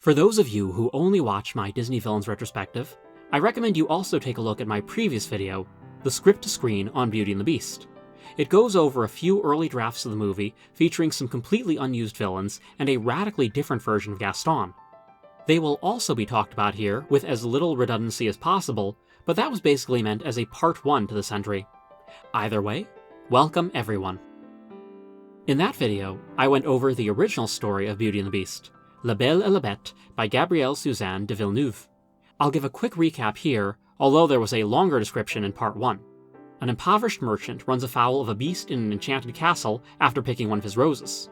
For those of you who only watch my Disney Villains retrospective, I recommend you also take a look at my previous video, the script to screen on Beauty and the Beast. It goes over a few early drafts of the movie featuring some completely unused villains and a radically different version of Gaston. They will also be talked about here with as little redundancy as possible, but that was basically meant as a part 1 to this entry. Either way, welcome everyone. In that video, I went over the original story of Beauty and the Beast, La Belle et la Bête by Gabrielle Suzanne de Villeneuve. I'll give a quick recap here, although there was a longer description in part 1. An impoverished merchant runs afoul of a beast in an enchanted castle after picking one of his roses.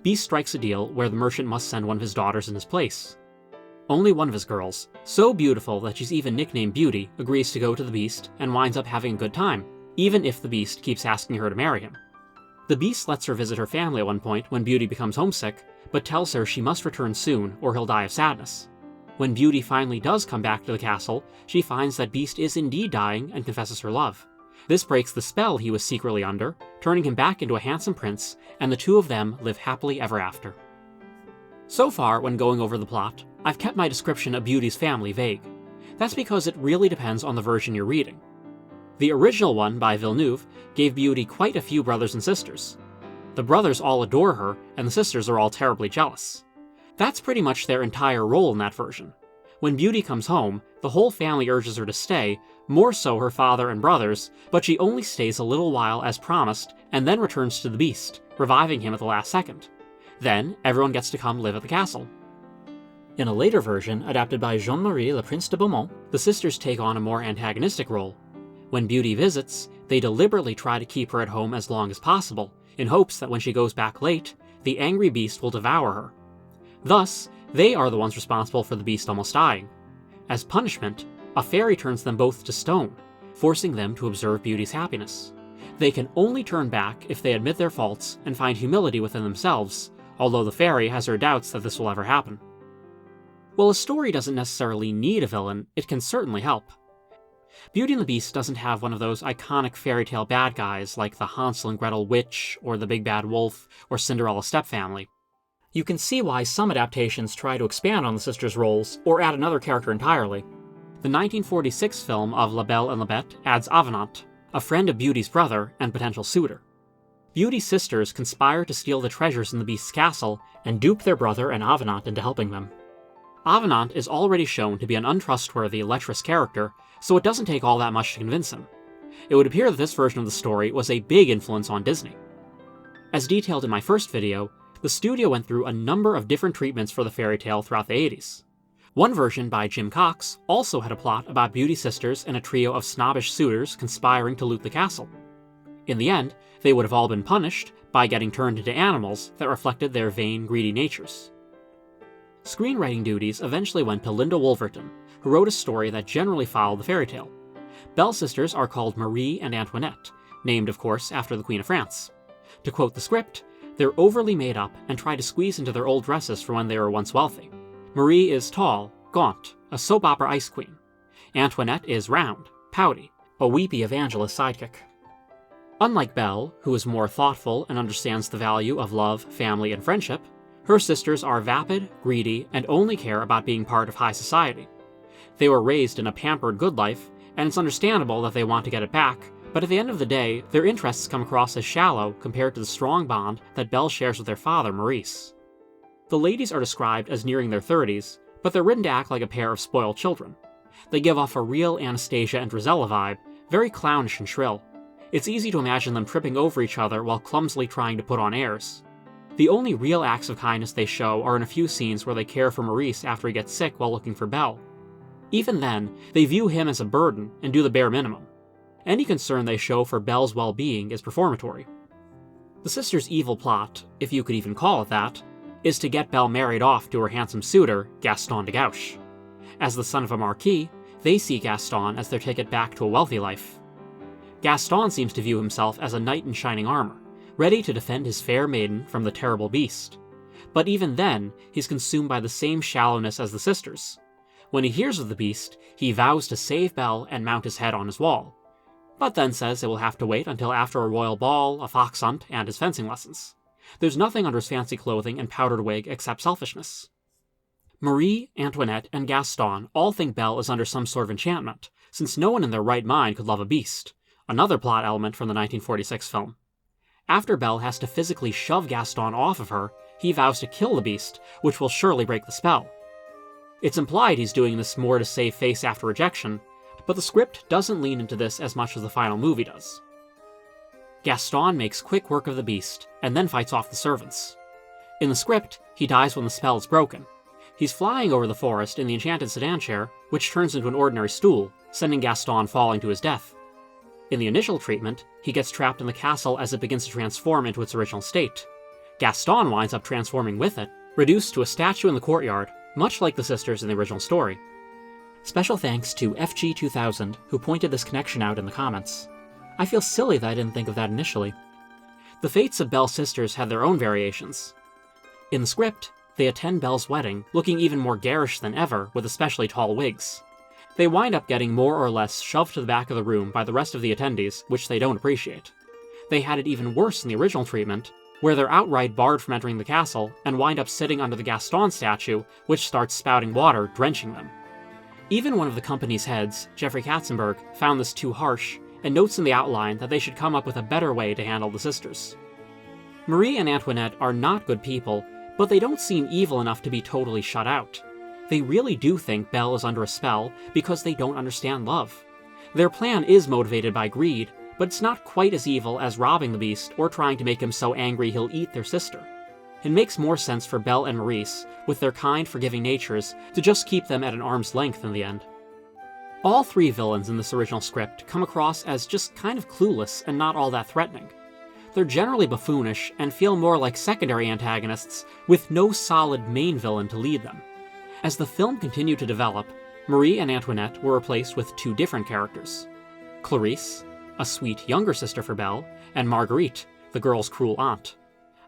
Beast strikes a deal where the merchant must send one of his daughters in his place. Only one of his girls, so beautiful that she's even nicknamed Beauty, agrees to go to the Beast and winds up having a good time, even if the Beast keeps asking her to marry him. The Beast lets her visit her family at one point when Beauty becomes homesick, but tells her she must return soon or he'll die of sadness. When Beauty finally does come back to the castle, she finds that Beast is indeed dying and confesses her love. This breaks the spell he was secretly under, turning him back into a handsome prince, and the two of them live happily ever after. So far, when going over the plot, I've kept my description of Beauty's family vague. That's because it really depends on the version you're reading. The original one by Villeneuve gave Beauty quite a few brothers and sisters. The brothers all adore her, and the sisters are all terribly jealous. That's pretty much their entire role in that version. When Beauty comes home, the whole family urges her to stay, more so her father and brothers, but she only stays a little while as promised, and then returns to the Beast, reviving him at the last second. Then, everyone gets to come live at the castle. In a later version, adapted by Jean-Marie Le Prince de Beaumont, the sisters take on a more antagonistic role. When Beauty visits, they deliberately try to keep her at home as long as possible, in hopes that when she goes back late, the angry Beast will devour her. Thus, they are the ones responsible for the Beast almost dying. As punishment, a fairy turns them both to stone, forcing them to observe Beauty's happiness. They can only turn back if they admit their faults and find humility within themselves, although the fairy has her doubts that this will ever happen. While a story doesn't necessarily need a villain, it can certainly help. Beauty and the Beast doesn't have one of those iconic fairy tale bad guys like the Hansel and Gretel witch, or the Big Bad Wolf, or Cinderella stepfamily. You can see why some adaptations try to expand on the sisters' roles, or add another character entirely. The 1946 film of La Belle et la Bête adds Avenant, a friend of Beauty's brother and potential suitor. Beauty's sisters conspire to steal the treasures in the Beast's castle and dupe their brother and Avenant into helping them. Avenant is already shown to be an untrustworthy, lecherous character, so it doesn't take all that much to convince him. It would appear that this version of the story was a big influence on Disney. As detailed in my first video, the studio went through a number of different treatments for the fairy tale throughout the 80s. One version by Jim Cox also had a plot about Beauty's sisters and a trio of snobbish suitors conspiring to loot the castle. In the end, they would have all been punished by getting turned into animals that reflected their vain, greedy natures. Screenwriting duties eventually went to Linda Wolverton, who wrote a story that generally followed the fairy tale. Belle's sisters are called Marie and Antoinette, named of course after the Queen of France. To quote the script, they're overly made up and try to squeeze into their old dresses from when they were once wealthy. Marie is tall, gaunt, a soap opera ice queen. Antoinette is round, pouty, a weepy evangelist sidekick. Unlike Belle, who is more thoughtful and understands the value of love, family, and friendship, her sisters are vapid, greedy, and only care about being part of high society. They were raised in a pampered good life, and it's understandable that they want to get it back, but at the end of the day, their interests come across as shallow compared to the strong bond that Belle shares with their father, Maurice. The ladies are described as nearing their 30s, but they're written to act like a pair of spoiled children. They give off a real Anastasia and Drizella vibe, very clownish and shrill. It's easy to imagine them tripping over each other while clumsily trying to put on airs. The only real acts of kindness they show are in a few scenes where they care for Maurice after he gets sick while looking for Belle. Even then, they view him as a burden and do the bare minimum. Any concern they show for Belle's well-being is performatory. The sisters' evil plot, if you could even call it that, is to get Belle married off to her handsome suitor, Gaston de Gauche. As the son of a marquis, they see Gaston as their ticket back to a wealthy life. Gaston seems to view himself as a knight in shining armor, ready to defend his fair maiden from the terrible Beast. But even then, he's consumed by the same shallowness as the sisters. When he hears of the Beast, he vows to save Belle and mount his head on his wall, but then says it will have to wait until after a royal ball, a fox hunt, and his fencing lessons. There's nothing under his fancy clothing and powdered wig except selfishness. Marie, Antoinette, and Gaston all think Belle is under some sort of enchantment, since no one in their right mind could love a beast, another plot element from the 1946 film. After Belle has to physically shove Gaston off of her, he vows to kill the beast, which will surely break the spell. It's implied he's doing this more to save face after rejection, but the script doesn't lean into this as much as the final movie does. Gaston makes quick work of the beast, and then fights off the servants. In the script, he dies when the spell is broken. He's flying over the forest in the enchanted sedan chair, which turns into an ordinary stool, sending Gaston falling to his death. In the initial treatment, he gets trapped in the castle as it begins to transform into its original state. Gaston winds up transforming with it, reduced to a statue in the courtyard, much like the sisters in the original story. Special thanks to FG2000, who pointed this connection out in the comments. I feel silly that I didn't think of that initially. The fates of Belle's sisters had their own variations. In the script, they attend Belle's wedding, looking even more garish than ever with especially tall wigs. They wind up getting more or less shoved to the back of the room by the rest of the attendees, which they don't appreciate. They had it even worse in the original treatment, where they're outright barred from entering the castle and wind up sitting under the Gaston statue, which starts spouting water, drenching them. Even one of the company's heads, Jeffrey Katzenberg, found this too harsh, and notes in the outline that they should come up with a better way to handle the sisters. Marie and Antoinette are not good people, but they don't seem evil enough to be totally shut out. They really do think Belle is under a spell because they don't understand love. Their plan is motivated by greed, but it's not quite as evil as robbing the beast or trying to make him so angry he'll eat their sister. It makes more sense for Belle and Maurice, with their kind, forgiving natures, to just keep them at an arm's length in the end. All three villains in this original script come across as just kind of clueless and not all that threatening. They're generally buffoonish and feel more like secondary antagonists with no solid main villain to lead them. As the film continued to develop, Marie and Antoinette were replaced with two different characters. Clarice, a sweet younger sister for Belle, and Marguerite, the girl's cruel aunt.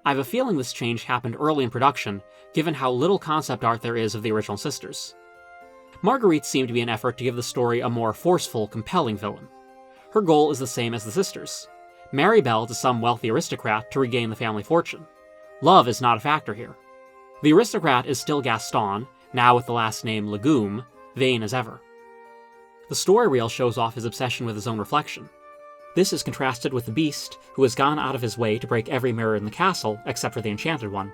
I have a feeling this change happened early in production, given how little concept art there is of the original sisters. Marguerite seemed to be an effort to give the story a more forceful, compelling villain. Her goal is the same as the sisters: marry Belle to some wealthy aristocrat to regain the family fortune. Love is not a factor here. The aristocrat is still Gaston, now with the last name LeGume, vain as ever. The story reel shows off his obsession with his own reflection. This is contrasted with the beast, who has gone out of his way to break every mirror in the castle except for the enchanted one.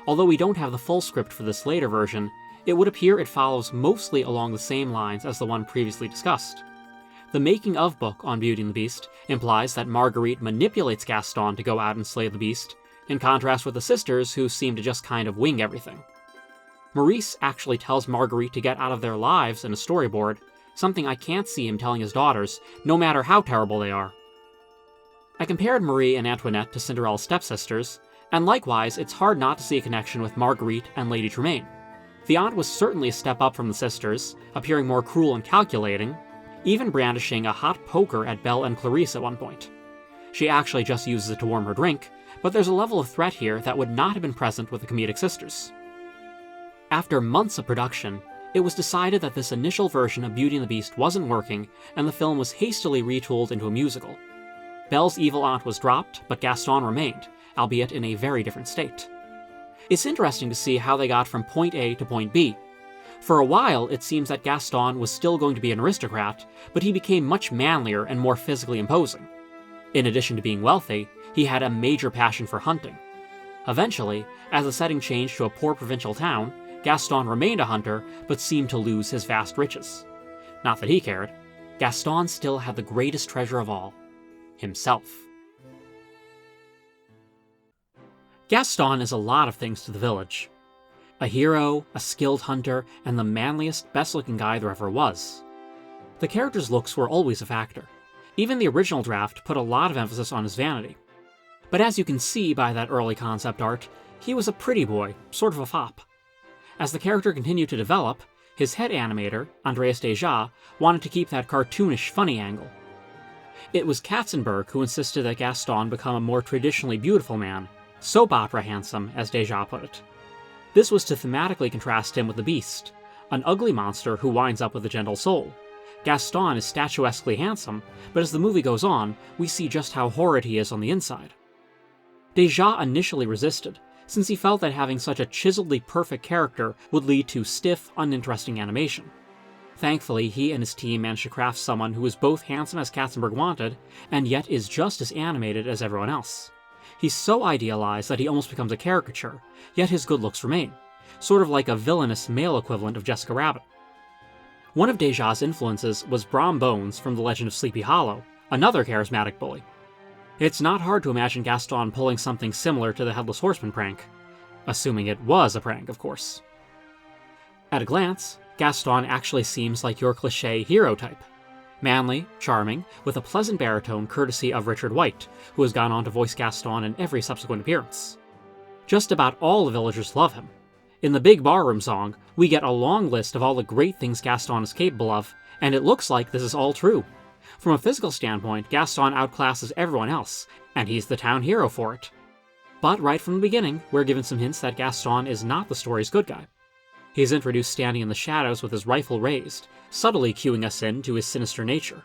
Although we don't have the full script for this later version, it would appear it follows mostly along the same lines as the one previously discussed. The making of book on Beauty and the Beast implies that Marguerite manipulates Gaston to go out and slay the beast, in contrast with the sisters who seem to just kind of wing everything. Maurice actually tells Marguerite to get out of their lives in a storyboard, something I can't see him telling his daughters, no matter how terrible they are. I compared Marie and Antoinette to Cinderella's stepsisters, and likewise it's hard not to see a connection with Marguerite and Lady Tremaine. The aunt was certainly a step up from the sisters, appearing more cruel and calculating, even brandishing a hot poker at Belle and Clarice at one point. She actually just uses it to warm her drink, but there's a level of threat here that would not have been present with the comedic sisters. After months of production, it was decided that this initial version of Beauty and the Beast wasn't working, and the film was hastily retooled into a musical. Belle's evil aunt was dropped, but Gaston remained, albeit in a very different state. It's interesting to see how they got from point A to point B. For a while, it seems that Gaston was still going to be an aristocrat, but he became much manlier and more physically imposing. In addition to being wealthy, he had a major passion for hunting. Eventually, as the setting changed to a poor provincial town, Gaston remained a hunter, but seemed to lose his vast riches. Not that he cared. Gaston still had the greatest treasure of all: himself. Gaston is a lot of things to the village. A hero, a skilled hunter, and the manliest, best-looking guy there ever was. The character's looks were always a factor. Even the original draft put a lot of emphasis on his vanity. But as you can see by that early concept art, he was a pretty boy, sort of a fop. As the character continued to develop, his head animator, Andreas Deja, wanted to keep that cartoonish, funny angle. It was Katzenberg who insisted that Gaston become a more traditionally beautiful man, soap opera handsome, as Deja put it. This was to thematically contrast him with the Beast, an ugly monster who winds up with a gentle soul. Gaston is statuesquely handsome, but as the movie goes on, we see just how horrid he is on the inside. Deja initially resisted, since he felt that having such a chiseledly perfect character would lead to stiff, uninteresting animation. Thankfully, he and his team managed to craft someone who is both handsome as Katzenberg wanted, and yet is just as animated as everyone else. He's so idealized that he almost becomes a caricature, yet his good looks remain, sort of like a villainous male equivalent of Jessica Rabbit. One of Deja's influences was Brom Bones from The Legend of Sleepy Hollow, another charismatic bully. It's not hard to imagine Gaston pulling something similar to the Headless Horseman prank. Assuming it was a prank, of course. At a glance, Gaston actually seems like your cliché hero type. Manly, charming, with a pleasant baritone courtesy of Richard White, who has gone on to voice Gaston in every subsequent appearance. Just about all the villagers love him. In the Big Barroom song, we get a long list of all the great things Gaston is capable of, and it looks like this is all true. From a physical standpoint, Gaston outclasses everyone else, and he's the town hero for it. But right from the beginning, we're given some hints that Gaston is not the story's good guy. He's introduced standing in the shadows with his rifle raised, subtly cueing us in to his sinister nature.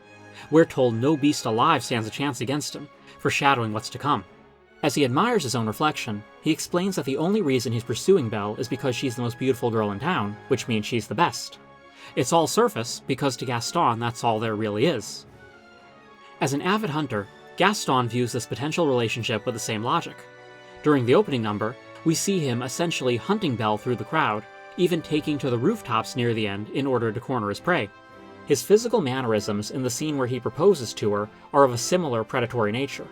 We're told no beast alive stands a chance against him, foreshadowing what's to come. As he admires his own reflection, he explains that the only reason he's pursuing Belle is because she's the most beautiful girl in town, which means she's the best. It's all surface, because to Gaston that's all there really is. As an avid hunter, Gaston views this potential relationship with the same logic. During the opening number, we see him essentially hunting Belle through the crowd, even taking to the rooftops near the end in order to corner his prey. His physical mannerisms in the scene where he proposes to her are of a similar predatory nature.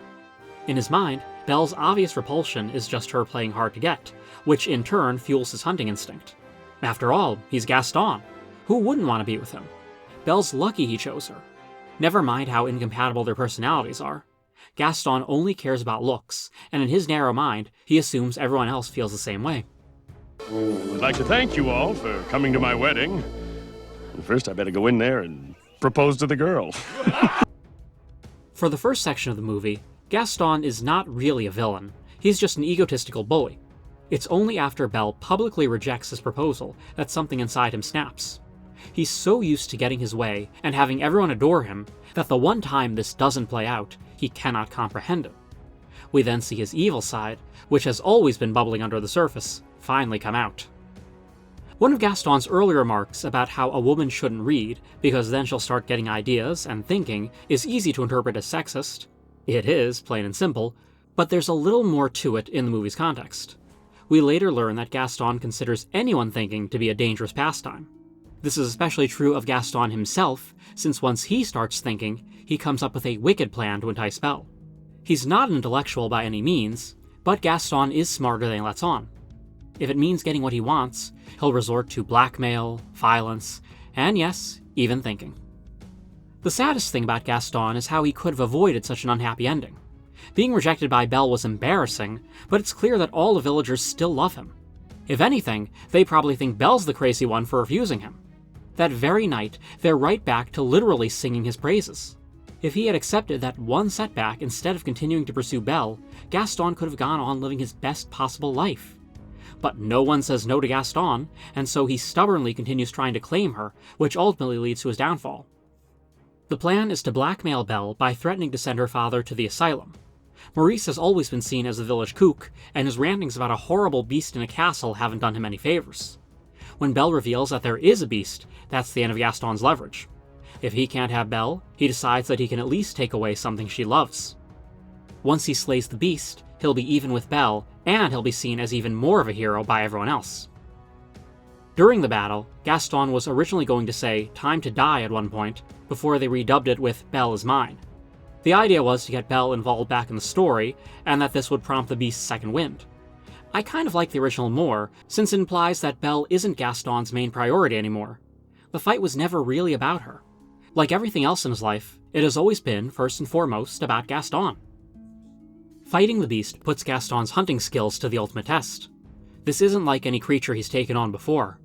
In his mind, Belle's obvious repulsion is just her playing hard to get, which in turn fuels his hunting instinct. After all, he's Gaston. Who wouldn't want to be with him? Belle's lucky he chose her. Never mind how incompatible their personalities are. Gaston only cares about looks, and in his narrow mind, he assumes everyone else feels the same way. I'd like to thank you all for coming to my wedding. First, I better go in there and propose to the girl. For the first section of the movie, Gaston is not really a villain. He's just an egotistical bully. It's only after Belle publicly rejects his proposal that something inside him snaps. He's so used to getting his way and having everyone adore him that the one time this doesn't play out, he cannot comprehend it. We then see his evil side, which has always been bubbling under the surface, finally come out. One of Gaston's early remarks about how a woman shouldn't read, because then she'll start getting ideas and thinking, is easy to interpret as sexist. It is, plain and simple, but there's a little more to it in the movie's context. We later learn that Gaston considers anyone thinking to be a dangerous pastime. This is especially true of Gaston himself, since once he starts thinking, he comes up with a wicked plan to entice Belle. He's not an intellectual by any means, but Gaston is smarter than he lets on. If it means getting what he wants, he'll resort to blackmail, violence, and yes, even thinking. The saddest thing about Gaston is how he could have avoided such an unhappy ending. Being rejected by Belle was embarrassing, but it's clear that all the villagers still love him. If anything, they probably think Belle's the crazy one for refusing him. That very night, they're right back to literally singing his praises. If he had accepted that one setback instead of continuing to pursue Belle, Gaston could have gone on living his best possible life. But no one says no to Gaston, and so he stubbornly continues trying to claim her, which ultimately leads to his downfall. The plan is to blackmail Belle by threatening to send her father to the asylum. Maurice has always been seen as the village kook, and his rantings about a horrible beast in a castle haven't done him any favors. When Belle reveals that there is a beast, that's the end of Gaston's leverage. If he can't have Belle, he decides that he can at least take away something she loves. Once he slays the beast, he'll be even with Belle, and he'll be seen as even more of a hero by everyone else. During the battle, Gaston was originally going to say "time to die" at one point, before they redubbed it with "Belle is mine." The idea was to get Belle involved back in the story, and that this would prompt the beast's second wind. I kind of like the original more, since it implies that Belle isn't Gaston's main priority anymore. The fight was never really about her. Like everything else in his life, it has always been, first and foremost, about Gaston. Fighting the beast puts Gaston's hunting skills to the ultimate test. This isn't like any creature he's taken on before.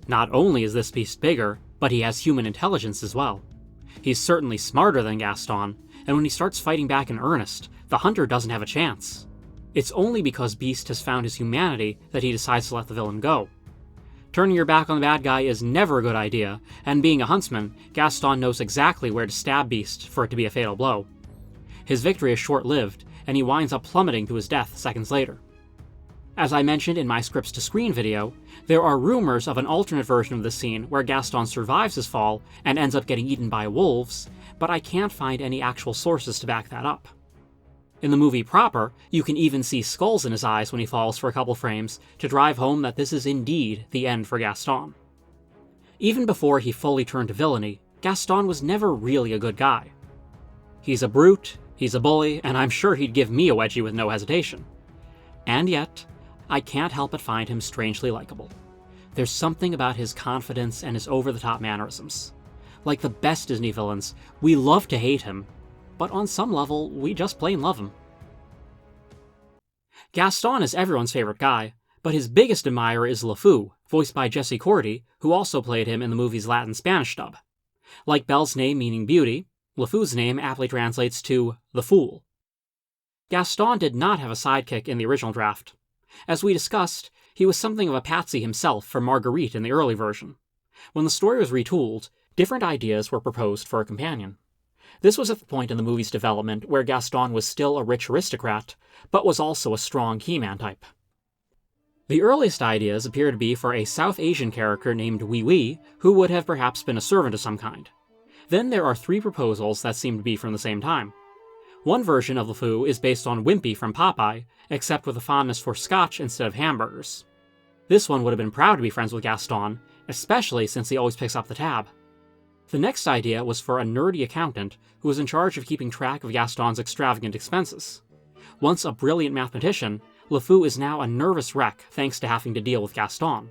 Not only is this beast bigger, but he has human intelligence as well. He's certainly smarter than Gaston, and when he starts fighting back in earnest, the hunter doesn't have a chance. It's only because Beast has found his humanity that he decides to let the villain go. Turning your back on the bad guy is never a good idea, and being a huntsman, Gaston knows exactly where to stab Beast for it to be a fatal blow. His victory is short-lived, and he winds up plummeting to his death seconds later. As I mentioned in my scripts to screen video, there are rumors of an alternate version of the scene where Gaston survives his fall and ends up getting eaten by wolves, but I can't find any actual sources to back that up. In the movie proper, you can even see skulls in his eyes when he falls for a couple frames to drive home that this is indeed the end for Gaston. Even before he fully turned to villainy, Gaston was never really a good guy. He's a brute, he's a bully, and I'm sure he'd give me a wedgie with no hesitation. And yet, I can't help but find him strangely likable. There's something about his confidence and his over-the-top mannerisms. Like the best Disney villains, we love to hate him, but on some level, we just plain love him. Gaston is everyone's favorite guy, but his biggest admirer is LeFou, voiced by Jesse Cordy, who also played him in the movie's Latin-Spanish dub. Like Belle's name meaning beauty, LeFou's name aptly translates to the Fool. Gaston did not have a sidekick in the original draft. As we discussed, he was something of a patsy himself for Marguerite in the early version. When the story was retooled, different ideas were proposed for a companion. This was at the point in the movie's development where Gaston was still a rich aristocrat, but was also a strong He-Man type. The earliest ideas appear to be for a South Asian character named Wee Wee, who would have perhaps been a servant of some kind. Then there are 3 proposals that seem to be from the same time. One version of LeFou is based on Wimpy from Popeye, except with a fondness for scotch instead of hamburgers. This one would have been proud to be friends with Gaston, especially since he always picks up the tab. The next idea was for a nerdy accountant who was in charge of keeping track of Gaston's extravagant expenses. Once a brilliant mathematician, LeFou is now a nervous wreck thanks to having to deal with Gaston.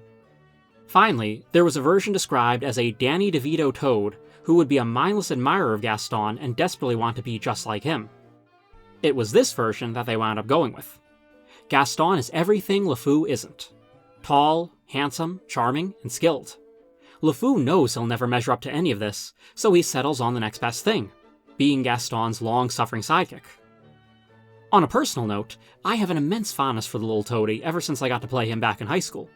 Finally, there was a version described as a Danny DeVito toad who would be a mindless admirer of Gaston and desperately want to be just like him. It was this version that they wound up going with. Gaston is everything LeFou isn't. Tall, handsome, charming, and skilled. LeFou knows he'll never measure up to any of this, so he settles on the next best thing, being Gaston's long-suffering sidekick. On a personal note, I have an immense fondness for the little toady ever since I got to play him back in high school.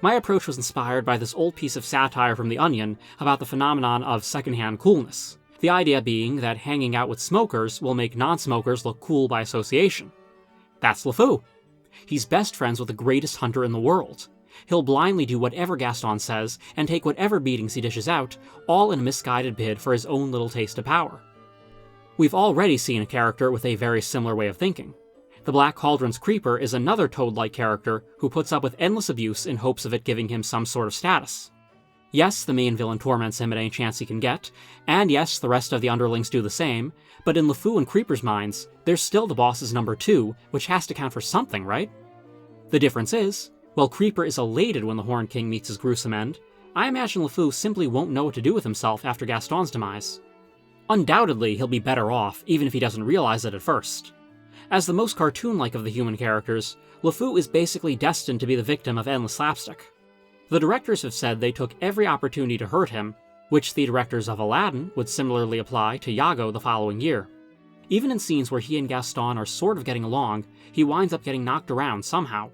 My approach was inspired by this old piece of satire from The Onion about the phenomenon of secondhand coolness, the idea being that hanging out with smokers will make non-smokers look cool by association. That's LeFou. He's best friends with the greatest hunter in the world. He'll blindly do whatever Gaston says and take whatever beatings he dishes out, all in a misguided bid for his own little taste of power. We've already seen a character with a very similar way of thinking. The Black Cauldron's Creeper is another toad-like character who puts up with endless abuse in hopes of it giving him some sort of status. Yes, the main villain torments him at any chance he can get, and yes, the rest of the underlings do the same, but in LeFou and Creeper's minds, there's still the boss's number 2, which has to count for something, right? The difference is, while Creeper is elated when the Horned King meets his gruesome end, I imagine LeFou simply won't know what to do with himself after Gaston's demise. Undoubtedly, he'll be better off, even if he doesn't realize it at first. As the most cartoon-like of the human characters, LeFou is basically destined to be the victim of endless slapstick. The directors have said they took every opportunity to hurt him, which the directors of Aladdin would similarly apply to Iago the following year. Even in scenes where he and Gaston are sort of getting along, he winds up getting knocked around somehow.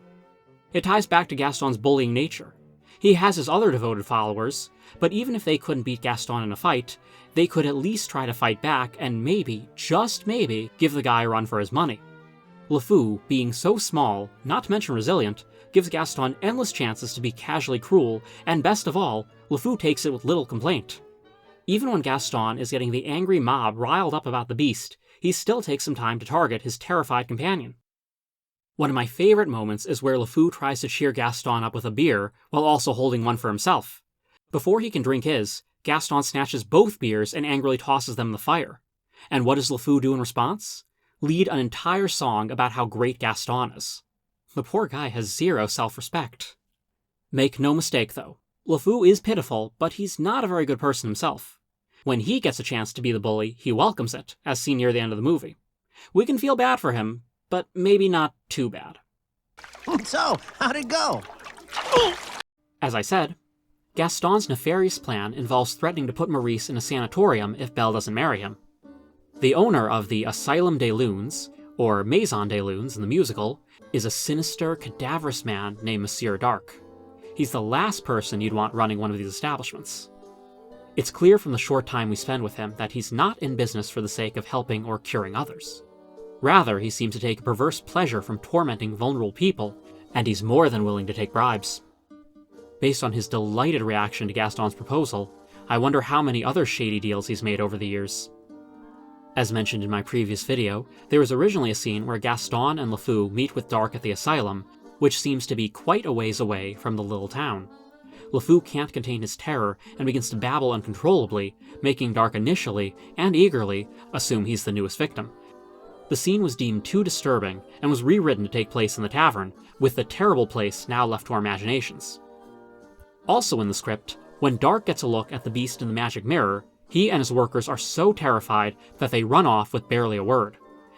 It ties back to Gaston's bullying nature. He has his other devoted followers, but even if they couldn't beat Gaston in a fight, they could at least try to fight back and maybe, just maybe, give the guy a run for his money. LeFou, being so small, not to mention resilient, gives Gaston endless chances to be casually cruel, and best of all, LeFou takes it with little complaint. Even when Gaston is getting the angry mob riled up about the beast, he still takes some time to target his terrified companion. One of my favorite moments is where LeFou tries to cheer Gaston up with a beer, while also holding one for himself. Before he can drink his, Gaston snatches both beers and angrily tosses them in the fire. And what does LeFou do in response? Lead an entire song about how great Gaston is. The poor guy has zero self-respect. Make no mistake, though. LeFou is pitiful, but he's not a very good person himself. When he gets a chance to be the bully, he welcomes it, as seen near the end of the movie. We can feel bad for him, but maybe not too bad. So, how'd it go? As I said, Gaston's nefarious plan involves threatening to put Maurice in a sanatorium if Belle doesn't marry him. The owner of the Asylum des Loons, or Maison des Loons in the musical, is a sinister, cadaverous man named Monsieur D'Arque. He's the last person you'd want running one of these establishments. It's clear from the short time we spend with him that he's not in business for the sake of helping or curing others. Rather, he seems to take a perverse pleasure from tormenting vulnerable people, and he's more than willing to take bribes. Based on his delighted reaction to Gaston's proposal, I wonder how many other shady deals he's made over the years. As mentioned in my previous video, there was originally a scene where Gaston and LeFou meet with D'Arque at the asylum, which seems to be quite a ways away from the little town. LeFou can't contain his terror and begins to babble uncontrollably, making D'Arque initially, and eagerly, assume he's the newest victim. The scene was deemed too disturbing and was rewritten to take place in the tavern, with the terrible place now left to our imaginations. Also in the script, when D'Arque gets a look at the beast in the magic mirror, he and his workers are so terrified that they run off with barely a word.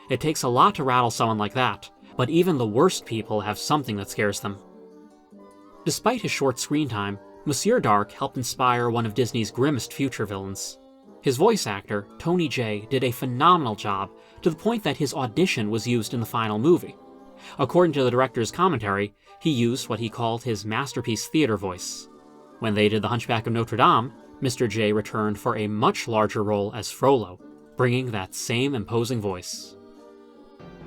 It takes a lot to rattle someone like that, but even the worst people have something that scares them. Despite his short screen time, Monsieur D'Arque helped inspire one of Disney's grimmest future villains. His voice actor, Tony Jay, did a phenomenal job, to the point that his audition was used in the final movie. According to the director's commentary, he used what he called his masterpiece theater voice. When they did The Hunchback of Notre Dame, Mr. J returned for a much larger role as Frollo, bringing that same imposing voice.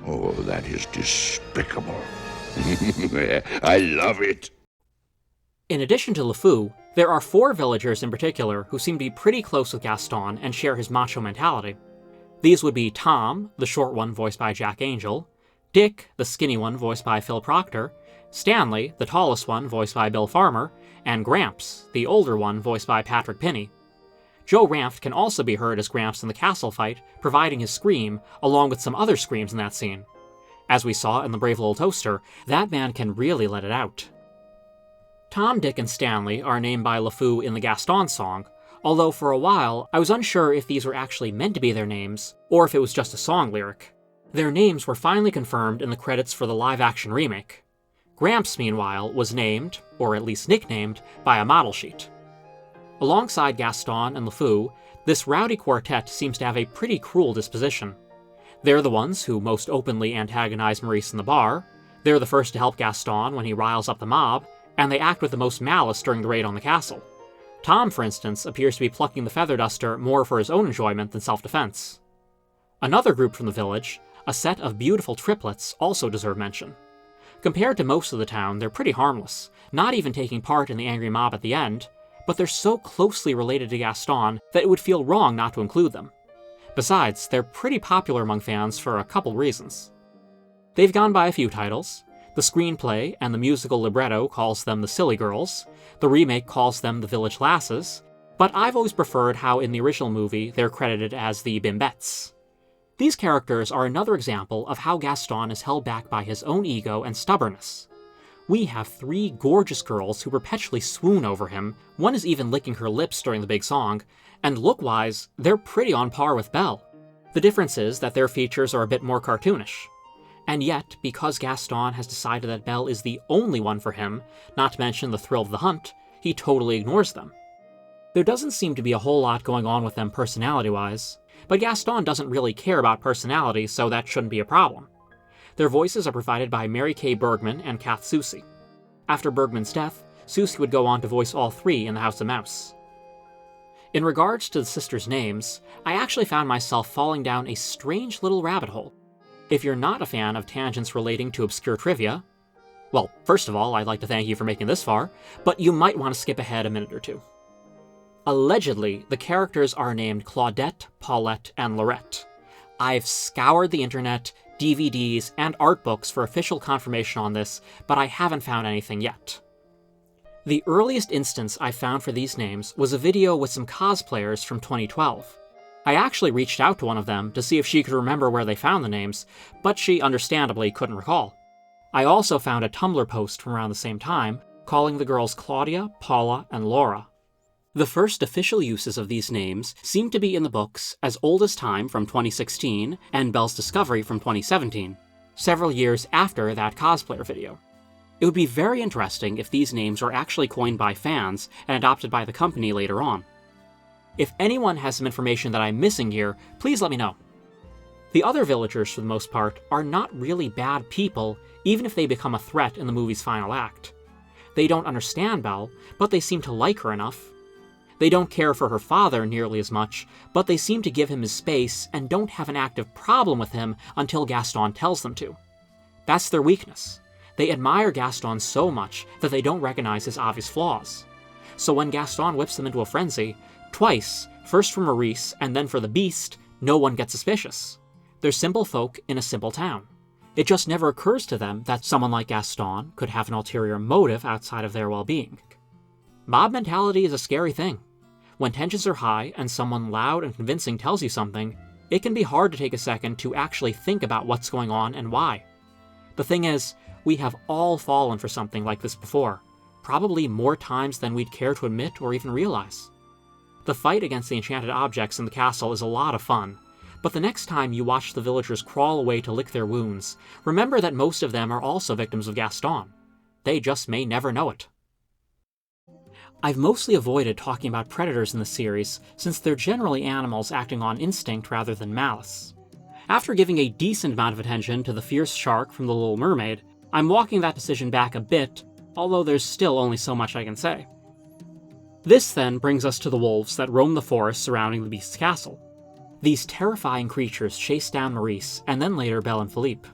Oh, that is despicable. I love it. In addition to LeFou, there are 4 villagers in particular who seem to be pretty close with Gaston and share his macho mentality. These would be Tom, the short one voiced by Jack Angel, Dick, the skinny one voiced by Phil Proctor, Stanley, the tallest one voiced by Bill Farmer, and Gramps, the older one voiced by Patrick Pinney. Joe Ranft can also be heard as Gramps in the castle fight, providing his scream, along with some other screams in that scene. As we saw in The Brave Little Toaster, that man can really let it out. Tom, Dick, and Stanley are named by LeFou in the Gaston song, although for a while I was unsure if these were actually meant to be their names, or if it was just a song lyric. Their names were finally confirmed in the credits for the live-action remake. Gramps, meanwhile, was named, or at least nicknamed, by a model sheet. Alongside Gaston and LeFou, this rowdy quartet seems to have a pretty cruel disposition. They're the ones who most openly antagonize Maurice in the bar, they're the first to help Gaston when he riles up the mob, and they act with the most malice during the raid on the castle. Tom, for instance, appears to be plucking the feather duster more for his own enjoyment than self-defense. Another group from the village, a set of beautiful triplets, also deserve mention. Compared to most of the town, they're pretty harmless, not even taking part in the angry mob at the end, but they're so closely related to Gaston that it would feel wrong not to include them. Besides, they're pretty popular among fans for a couple reasons. They've gone by a few titles. The screenplay and the musical libretto calls them the Silly Girls, the remake calls them the Village Lasses, but I've always preferred how in the original movie they're credited as the Bimbettes. These characters are another example of how Gaston is held back by his own ego and stubbornness. We have 3 gorgeous girls who perpetually swoon over him, one is even licking her lips during the big song, and look-wise, they're pretty on par with Belle. The difference is that their features are a bit more cartoonish. And yet, because Gaston has decided that Belle is the only one for him, not to mention the thrill of the hunt, he totally ignores them. There doesn't seem to be a whole lot going on with them personality-wise, but Gaston doesn't really care about personality, so that shouldn't be a problem. Their voices are provided by Mary Kay Bergman and Kath Soucie. After Bergman's death, Soucie would go on to voice all 3 in The House of Mouse. In regards to the sisters' names, I actually found myself falling down a strange little rabbit hole. If you're not a fan of tangents relating to obscure trivia, well, first of all, I'd like to thank you for making this far, but you might want to skip ahead a minute or two. Allegedly, the characters are named Claudette, Paulette, and Laurette. I've scoured the internet, DVDs, and art books for official confirmation on this, but I haven't found anything yet. The earliest instance I found for these names was a video with some cosplayers from 2012. I actually reached out to one of them to see if she could remember where they found the names, but she understandably couldn't recall. I also found a Tumblr post from around the same time, calling the girls Claudia, Paula, and Laura. The first official uses of these names seem to be in the books As Old as Time from 2016 and Belle's Discovery from 2017, several years after that cosplayer video. It would be very interesting if these names were actually coined by fans and adopted by the company later on. If anyone has some information that I'm missing here, please let me know. The other villagers, for the most part, are not really bad people, even if they become a threat in the movie's final act. They don't understand Belle, but they seem to like her enough. They don't care for her father nearly as much, but they seem to give him his space and don't have an active problem with him until Gaston tells them to. That's their weakness. They admire Gaston so much that they don't recognize his obvious flaws. So when Gaston whips them into a frenzy, twice, first for Maurice and then for the Beast, no one gets suspicious. They're simple folk in a simple town. It just never occurs to them that someone like Gaston could have an ulterior motive outside of their well-being. Mob mentality is a scary thing. When tensions are high and someone loud and convincing tells you something, it can be hard to take a second to actually think about what's going on and why. The thing is, we have all fallen for something like this before, probably more times than we'd care to admit or even realize. The fight against the enchanted objects in the castle is a lot of fun, but the next time you watch the villagers crawl away to lick their wounds, remember that most of them are also victims of Gaston. They just may never know it. I've mostly avoided talking about predators in the series since they're generally animals acting on instinct rather than malice. After giving a decent amount of attention to the fierce shark from The Little Mermaid, I'm walking that decision back a bit, although there's still only so much I can say. This then brings us to the wolves that roam the forest surrounding the Beast's castle. These terrifying creatures chase down Maurice and then later Belle and Philippe.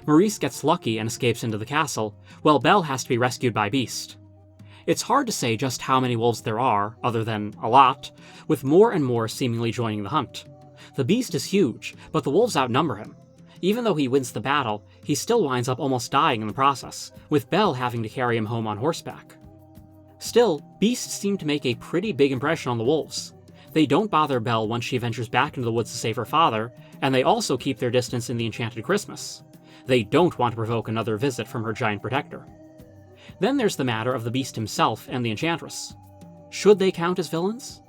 Maurice gets lucky and escapes into the castle, while Belle has to be rescued by Beast. It's hard to say just how many wolves there are, other than a lot, with more and more seemingly joining the hunt. The Beast is huge, but the wolves outnumber him. Even though he wins the battle, he still winds up almost dying in the process, with Belle having to carry him home on horseback. Still, beasts seem to make a pretty big impression on the wolves. They don't bother Belle once she ventures back into the woods to save her father, and they also keep their distance in the Enchanted Christmas. They don't want to provoke another visit from her giant protector. Then there's the matter of the Beast himself and the Enchantress. Should they count as villains?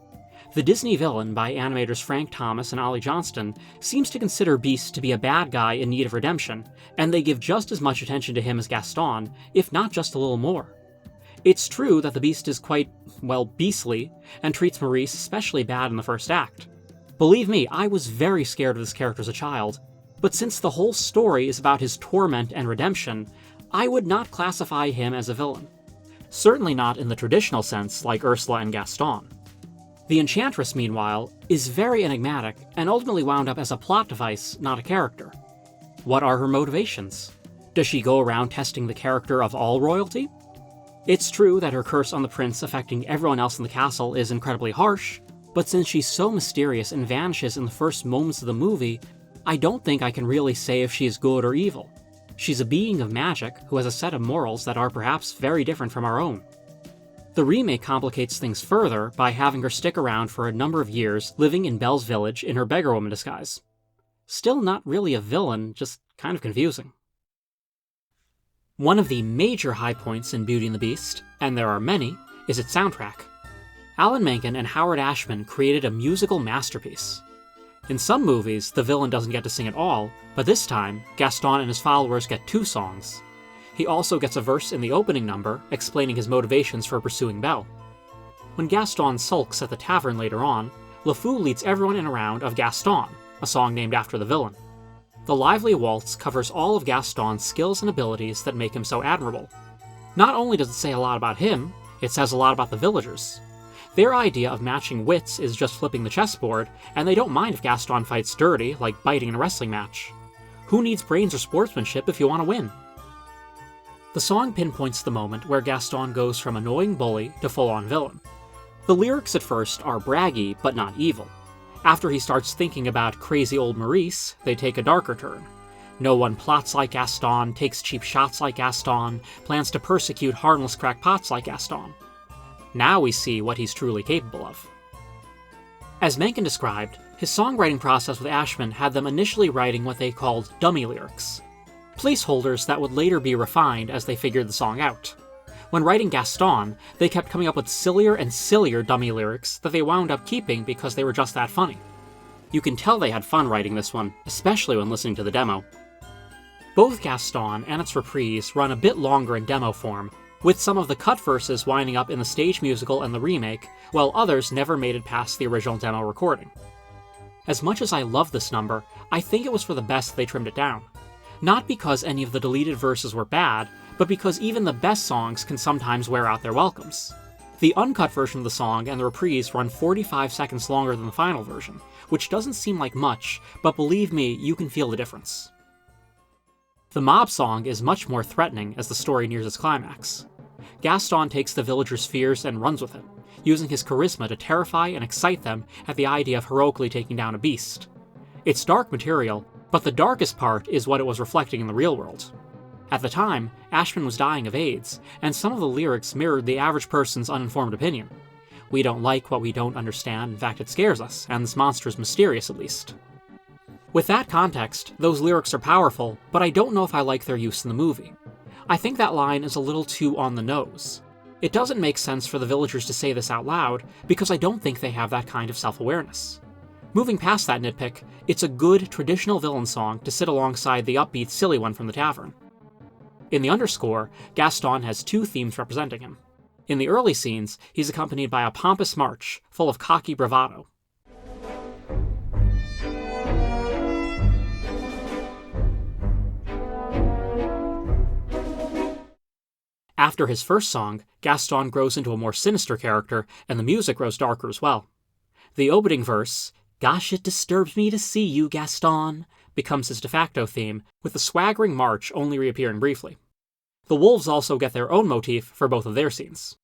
The Disney Villain by animators Frank Thomas and Ollie Johnston seems to consider Beast to be a bad guy in need of redemption, and they give just as much attention to him as Gaston, if not just a little more. It's true that the Beast is quite, well, beastly, and treats Maurice especially bad in the first act. Believe me, I was very scared of this character as a child, but since the whole story is about his torment and redemption, I would not classify him as a villain. Certainly not in the traditional sense like Ursula and Gaston. The Enchantress, meanwhile, is very enigmatic and ultimately wound up as a plot device, not a character. What are her motivations? Does she go around testing the character of all royalty? It's true that her curse on the prince affecting everyone else in the castle is incredibly harsh, but since she's so mysterious and vanishes in the first moments of the movie, I don't think I can really say if she is good or evil. She's a being of magic who has a set of morals that are perhaps very different from our own. The remake complicates things further by having her stick around for a number of years living in Belle's village in her beggar woman disguise. Still not really a villain, just kind of confusing. One of the major high points in Beauty and the Beast, and there are many, is its soundtrack. Alan Menken and Howard Ashman created a musical masterpiece. In some movies, the villain doesn't get to sing at all, but this time, Gaston and his followers get 2 songs. He also gets a verse in the opening number, explaining his motivations for pursuing Belle. When Gaston sulks at the tavern later on, LeFou leads everyone in a round of Gaston, a song named after the villain. The lively waltz covers all of Gaston's skills and abilities that make him so admirable. Not only does it say a lot about him, it says a lot about the villagers. Their idea of matching wits is just flipping the chessboard, and they don't mind if Gaston fights dirty, like biting in a wrestling match. Who needs brains or sportsmanship if you want to win? The song pinpoints the moment where Gaston goes from annoying bully to full-on villain. The lyrics at first are braggy, but not evil. After he starts thinking about crazy old Maurice, they take a darker turn. No one plots like Gaston, takes cheap shots like Gaston, plans to persecute harmless crackpots like Gaston. Now we see what he's truly capable of. As Menken described, his songwriting process with Ashman had them initially writing what they called dummy lyrics. Placeholders that would later be refined as they figured the song out. When writing Gaston, they kept coming up with sillier and sillier dummy lyrics that they wound up keeping because they were just that funny. You can tell they had fun writing this one, especially when listening to the demo. Both Gaston and its reprise run a bit longer in demo form, with some of the cut verses winding up in the stage musical and the remake, while others never made it past the original demo recording. As much as I love this number, I think it was for the best they trimmed it down. Not because any of the deleted verses were bad, but because even the best songs can sometimes wear out their welcomes. The uncut version of the song and the reprise run 45 seconds longer than the final version, which doesn't seem like much, but believe me, you can feel the difference. The mob song is much more threatening as the story nears its climax. Gaston takes the villagers' fears and runs with it, using his charisma to terrify and excite them at the idea of heroically taking down a beast. It's dark material, but the darkest part is what it was reflecting in the real world. At the time, Ashman was dying of AIDS, and some of the lyrics mirrored the average person's uninformed opinion. We don't like what we don't understand, in fact it scares us, and this monster is mysterious at least. With that context, those lyrics are powerful, but I don't know if I like their use in the movie. I think that line is a little too on the nose. It doesn't make sense for the villagers to say this out loud, because I don't think they have that kind of self-awareness. Moving past that nitpick, it's a good, traditional villain song to sit alongside the upbeat, silly one from the tavern. In the underscore, Gaston has two themes representing him. In the early scenes, he's accompanied by a pompous march, full of cocky bravado. After his first song, Gaston grows into a more sinister character, and the music grows darker as well. The opening verse, "Gosh, it disturbs me to see you, Gaston," becomes his de facto theme, with the swaggering march only reappearing briefly. The wolves also get their own motif for both of their scenes.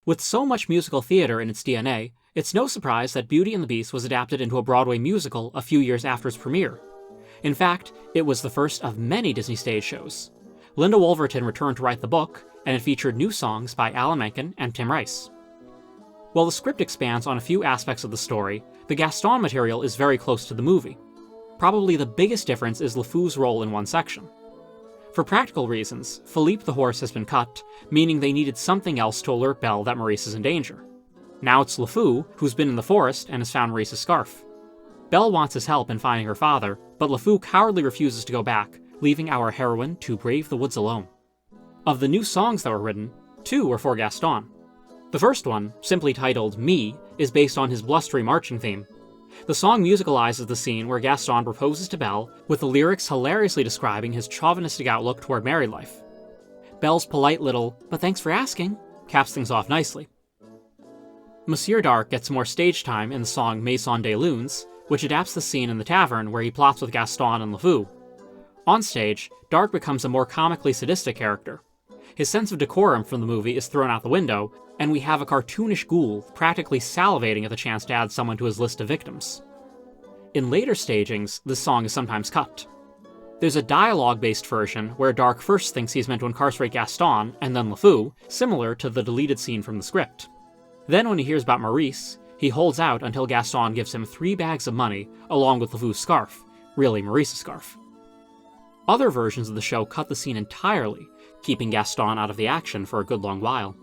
With so much musical theater in its DNA, it's no surprise that Beauty and the Beast was adapted into a Broadway musical a few years after its premiere. In fact, it was the first of many Disney stage shows. Linda Wolverton returned to write the book, and it featured new songs by Alan Menken and Tim Rice. While the script expands on a few aspects of the story, the Gaston material is very close to the movie. Probably the biggest difference is LeFou's role in one section. For practical reasons, Philippe the horse has been cut, meaning they needed something else to alert Belle that Maurice is in danger. Now it's LeFou, who's been in the forest and has found Maurice's scarf. Belle wants his help in finding her father, but LeFou cowardly refuses to go back, leaving our heroine to brave the woods alone. Of the new songs that were written, 2 were for Gaston. The first one, simply titled Me, is based on his blustery marching theme. The song musicalizes the scene where Gaston proposes to Belle, with the lyrics hilariously describing his chauvinistic outlook toward married life. Belle's polite little, "but thanks for asking," caps things off nicely. Monsieur D'Arque gets more stage time in the song Maison des Lunes, which adapts the scene in the tavern where he plots with Gaston and LeFou. On stage, D'Arque becomes a more comically sadistic character. His sense of decorum from the movie is thrown out the window, and we have a cartoonish ghoul practically salivating at the chance to add someone to his list of victims. In later stagings, this song is sometimes cut. There's a dialogue-based version where D'Arque first thinks he's meant to incarcerate Gaston and then LeFou, similar to the deleted scene from the script. Then when he hears about Maurice, he holds out until Gaston gives him 3 bags of money, along with LeFou's scarf, really Maurice's scarf. Other versions of the show cut the scene entirely, keeping Gaston out of the action for a good long while.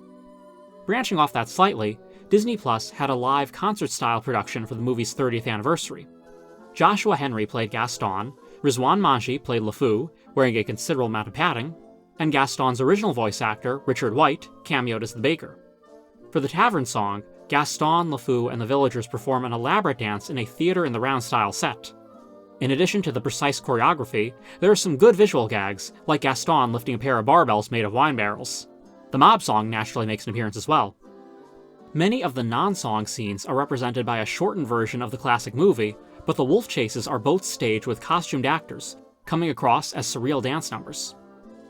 Branching off that slightly, Disney Plus had a live concert-style production for the movie's 30th anniversary. Joshua Henry played Gaston, Rizwan Manji played LeFou, wearing a considerable amount of padding, and Gaston's original voice actor, Richard White, cameoed as the baker. For the tavern song, Gaston, LeFou, and the villagers perform an elaborate dance in a theater-in-the-round-style set. In addition to the precise choreography, there are some good visual gags, like Gaston lifting a pair of barbells made of wine barrels. The mob song naturally makes an appearance as well. Many of the non-song scenes are represented by a shortened version of the classic movie, but the wolf chases are both staged with costumed actors, coming across as surreal dance numbers.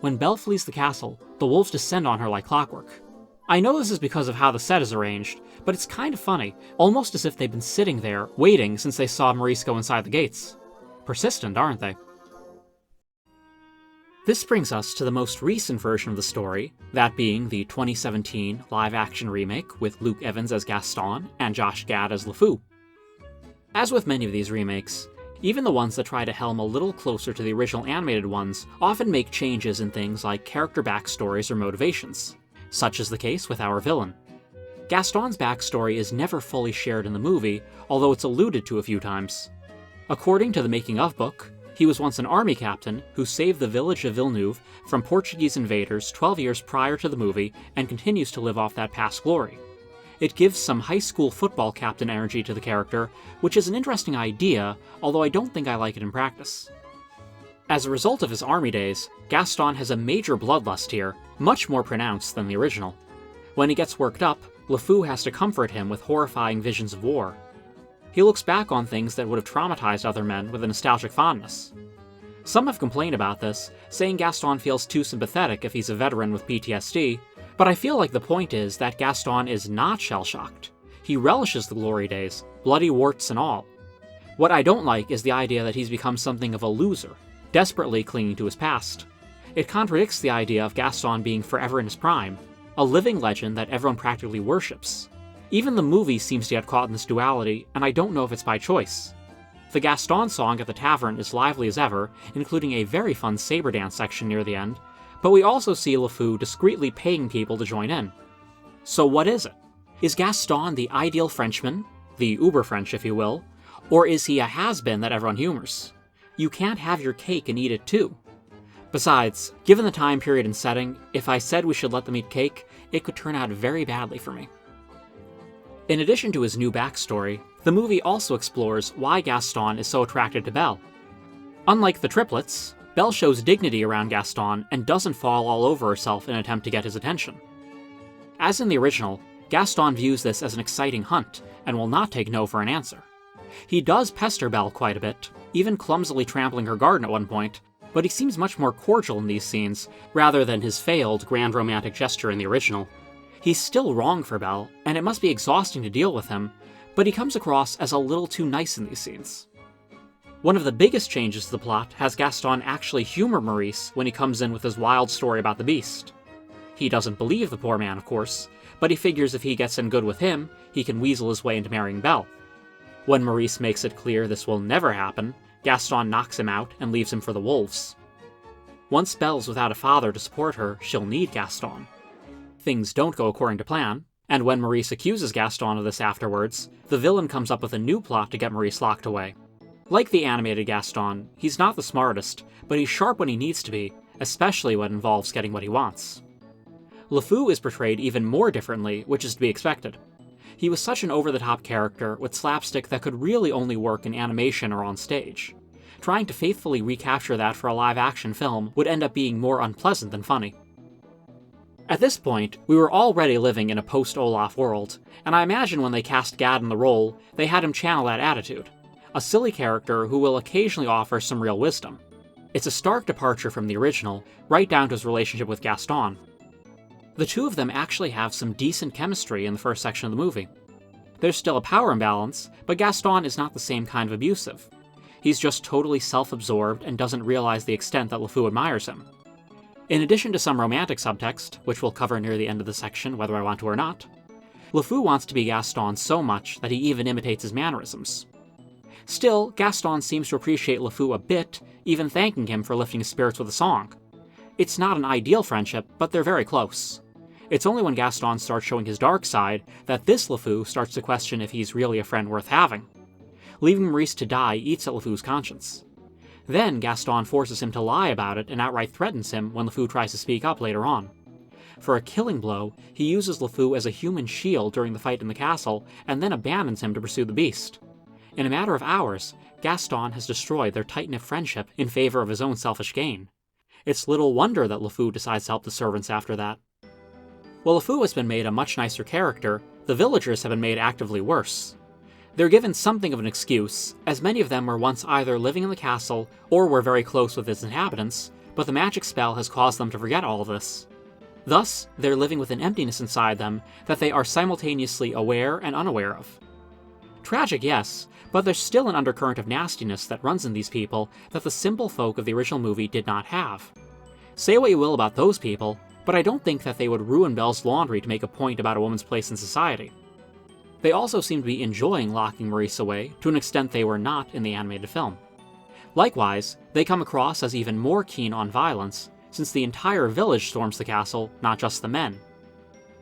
When Belle flees the castle, the wolves descend on her like clockwork. I know this is because of how the set is arranged, but it's kind of funny, almost as if they've been sitting there, waiting since they saw Maurice go inside the gates. Persistent, aren't they? This brings us to the most recent version of the story, that being the 2017 live-action remake with Luke Evans as Gaston and Josh Gad as LeFou. As with many of these remakes, even the ones that try to helm a little closer to the original animated ones often make changes in things like character backstories or motivations, such is the case with our villain. Gaston's backstory is never fully shared in the movie, although it's alluded to a few times. According to the making-of book, he was once an army captain who saved the village of Villeneuve from Portuguese invaders 12 years prior to the movie and continues to live off that past glory. It gives some high school football captain energy to the character, which is an interesting idea, although I don't think I like it in practice. As a result of his army days, Gaston has a major bloodlust here, much more pronounced than the original. When he gets worked up, LeFou has to comfort him with horrifying visions of war. He looks back on things that would have traumatized other men with a nostalgic fondness. Some have complained about this, saying Gaston feels too sympathetic if he's a veteran with PTSD, but I feel like the point is that Gaston is not shell-shocked. He relishes the glory days, bloody warts and all. What I don't like is the idea that he's become something of a loser, desperately clinging to his past. It contradicts the idea of Gaston being forever in his prime, a living legend that everyone practically worships. Even the movie seems to get caught in this duality, and I don't know if it's by choice. The Gaston song at the tavern is lively as ever, including a very fun saber dance section near the end, but we also see LeFou discreetly paying people to join in. So what is it? Is Gaston the ideal Frenchman, the uber-French if you will, or is he a has-been that everyone humors? You can't have your cake and eat it too. Besides, given the time period and setting, if I said we should let them eat cake, it could turn out very badly for me. In addition to his new backstory, the movie also explores why Gaston is so attracted to Belle. Unlike the triplets, Belle shows dignity around Gaston and doesn't fall all over herself in an attempt to get his attention. As in the original, Gaston views this as an exciting hunt and will not take no for an answer. He does pester Belle quite a bit, even clumsily trampling her garden at one point, but he seems much more cordial in these scenes, rather than his failed grand romantic gesture in the original. He's still wrong for Belle, and it must be exhausting to deal with him, but he comes across as a little too nice in these scenes. One of the biggest changes to the plot has Gaston actually humor Maurice when he comes in with his wild story about the beast. He doesn't believe the poor man, of course, but he figures if he gets in good with him, he can weasel his way into marrying Belle. When Maurice makes it clear this will never happen, Gaston knocks him out and leaves him for the wolves. Once Belle's without a father to support her, she'll need Gaston. Things don't go according to plan, and when Maurice accuses Gaston of this afterwards, the villain comes up with a new plot to get Maurice locked away. Like the animated Gaston, he's not the smartest, but he's sharp when he needs to be, especially when it involves getting what he wants. LeFou is portrayed even more differently, which is to be expected. He was such an over-the-top character with slapstick that could really only work in animation or on stage. Trying to faithfully recapture that for a live-action film would end up being more unpleasant than funny. At this point, we were already living in a post-Olaf world, and I imagine when they cast Gad in the role, they had him channel that attitude. A silly character who will occasionally offer some real wisdom. It's a stark departure from the original, right down to his relationship with Gaston. The two of them actually have some decent chemistry in the first section of the movie. There's still a power imbalance, but Gaston is not the same kind of abusive. He's just totally self-absorbed and doesn't realize the extent that LeFou admires him. In addition to some romantic subtext, which we'll cover near the end of the section whether I want to or not, LeFou wants to be Gaston so much that he even imitates his mannerisms. Still, Gaston seems to appreciate LeFou a bit, even thanking him for lifting his spirits with a song. It's not an ideal friendship, but they're very close. It's only when Gaston starts showing his dark side that this LeFou starts to question if he's really a friend worth having. Leaving Maurice to die eats at LeFou's conscience. Then Gaston forces him to lie about it and outright threatens him when LeFou tries to speak up later on. For a killing blow, he uses LeFou as a human shield during the fight in the castle, and then abandons him to pursue the beast. In a matter of hours, Gaston has destroyed their tight-knit friendship in favor of his own selfish gain. It's little wonder that LeFou decides to help the servants after that. While LeFou has been made a much nicer character, the villagers have been made actively worse. They're given something of an excuse, as many of them were once either living in the castle or were very close with its inhabitants, but the magic spell has caused them to forget all of this. Thus, they're living with an emptiness inside them that they are simultaneously aware and unaware of. Tragic, yes, but there's still an undercurrent of nastiness that runs in these people that the simple folk of the original movie did not have. Say what you will about those people, but I don't think that they would ruin Belle's laundry to make a point about a woman's place in society. They also seem to be enjoying locking Maurice away to an extent they were not in the animated film. Likewise, they come across as even more keen on violence, since the entire village storms the castle, not just the men.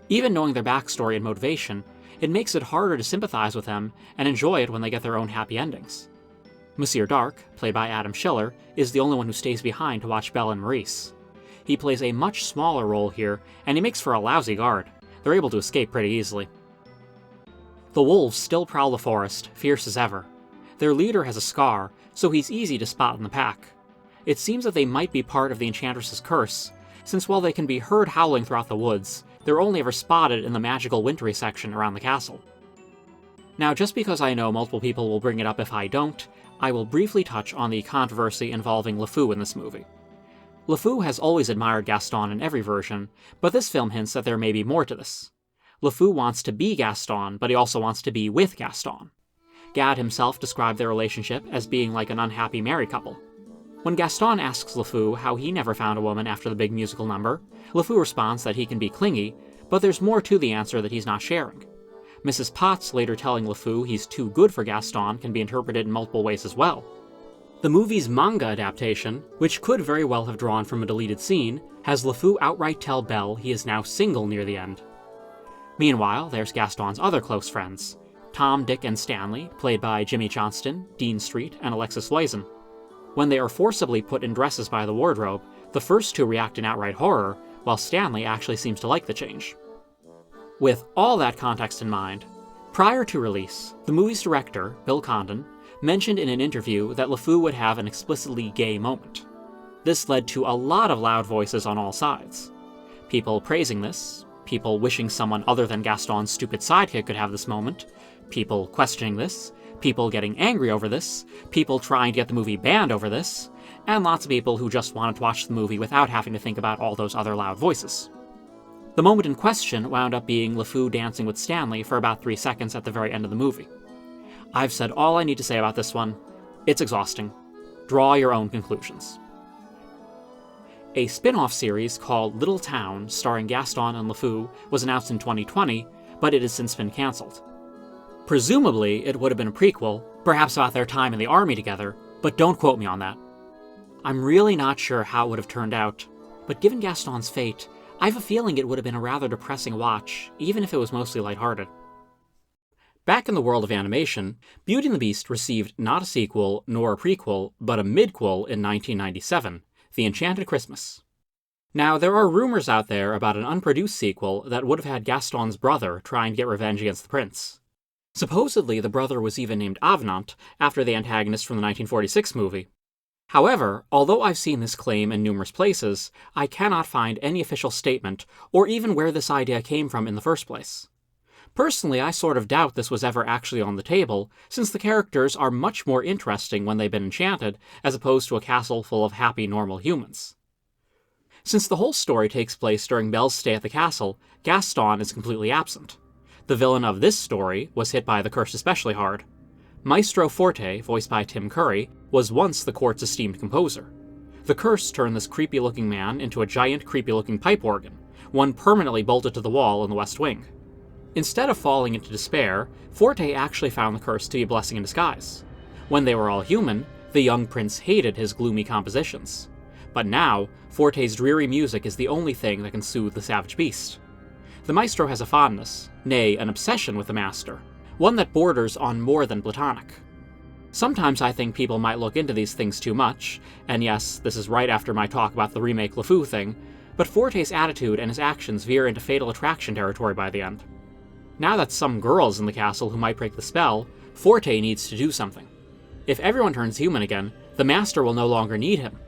Even knowing their backstory and motivation, it makes it harder to sympathize with them and enjoy it when they get their own happy endings. Monsieur D'Arque, played by Adam Schiller, is the only one who stays behind to watch Belle and Maurice. He plays a much smaller role here, and he makes for a lousy guard. They're able to escape pretty easily. The wolves still prowl the forest, fierce as ever. Their leader has a scar, so he's easy to spot in the pack. It seems that they might be part of the Enchantress's curse, since while they can be heard howling throughout the woods, they're only ever spotted in the magical wintry section around the castle. Now, just because I know multiple people will bring it up if I don't, I will briefly touch on the controversy involving LeFou in this movie. LeFou has always admired Gaston in every version, but this film hints that there may be more to this. LeFou wants to be Gaston, but he also wants to be with Gaston. Gad himself described their relationship as being like an unhappy married couple. When Gaston asks LeFou how he never found a woman after the big musical number, LeFou responds that he can be clingy, but there's more to the answer that he's not sharing. Mrs. Potts later telling LeFou he's too good for Gaston can be interpreted in multiple ways as well. The movie's manga adaptation, which could very well have drawn from a deleted scene, has LeFou outright tell Belle he is now single near the end. Meanwhile, there's Gaston's other close friends, Tom, Dick, and Stanley, played by Jimmy Johnston, Dean Street, and Alexis Loizen. When they are forcibly put in dresses by the wardrobe, the first two react in outright horror, while Stanley actually seems to like the change. With all that context in mind, prior to release, the movie's director, Bill Condon, mentioned in an interview that LeFou would have an explicitly gay moment. This led to a lot of loud voices on all sides. People praising this, people wishing someone other than Gaston's stupid sidekick could have this moment, people questioning this, people getting angry over this, people trying to get the movie banned over this, and lots of people who just wanted to watch the movie without having to think about all those other loud voices. The moment in question wound up being LeFou dancing with Stanley for about 3 seconds at the very end of the movie. I've said all I need to say about this one. It's exhausting. Draw your own conclusions. A spin-off series called Little Town, starring Gaston and LeFou, was announced in 2020, but it has since been cancelled. Presumably, it would have been a prequel, perhaps about their time in the army together, but don't quote me on that. I'm really not sure how it would have turned out, but given Gaston's fate, I have a feeling it would have been a rather depressing watch, even if it was mostly lighthearted. Back in the world of animation, Beauty and the Beast received not a sequel nor a prequel, but a midquel in 1997, The Enchanted Christmas. Now, there are rumors out there about an unproduced sequel that would have had Gaston's brother trying to get revenge against the prince. Supposedly, the brother was even named Avenant, after the antagonist from the 1946 movie. However, although I've seen this claim in numerous places, I cannot find any official statement, or even where this idea came from in the first place. Personally, I sort of doubt this was ever actually on the table, since the characters are much more interesting when they've been enchanted, as opposed to a castle full of happy, normal humans. Since the whole story takes place during Belle's stay at the castle, Gaston is completely absent. The villain of this story was hit by the curse especially hard. Maestro Forte, voiced by Tim Curry, was once the court's esteemed composer. The curse turned this creepy-looking man into a giant creepy-looking pipe organ, one permanently bolted to the wall in the West Wing. Instead of falling into despair, Forte actually found the curse to be a blessing in disguise. When they were all human, the young prince hated his gloomy compositions. But now, Forte's dreary music is the only thing that can soothe the savage beast. The maestro has a fondness, nay, an obsession with the master, one that borders on more than platonic. Sometimes I think people might look into these things too much, and yes, this is right after my talk about the remake LeFou thing, but Forte's attitude and his actions veer into fatal attraction territory by the end. Now that some girl's in the castle who might break the spell, Forte needs to do something. If everyone turns human again, the master will no longer need him.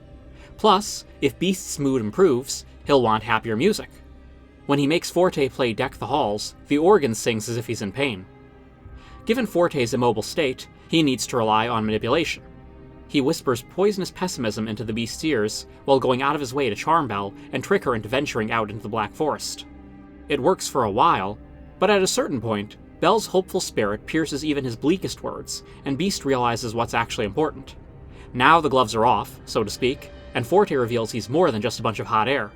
Plus, if Beast's mood improves, he'll want happier music. When he makes Forte play Deck the Halls, the organ sings as if he's in pain. Given Forte's immobile state, he needs to rely on manipulation. He whispers poisonous pessimism into the Beast's ears while going out of his way to charm Belle and trick her into venturing out into the Black Forest. It works for a while, but at a certain point, Belle's hopeful spirit pierces even his bleakest words, and Beast realizes what's actually important. Now the gloves are off, so to speak, and Forte reveals he's more than just a bunch of hot air.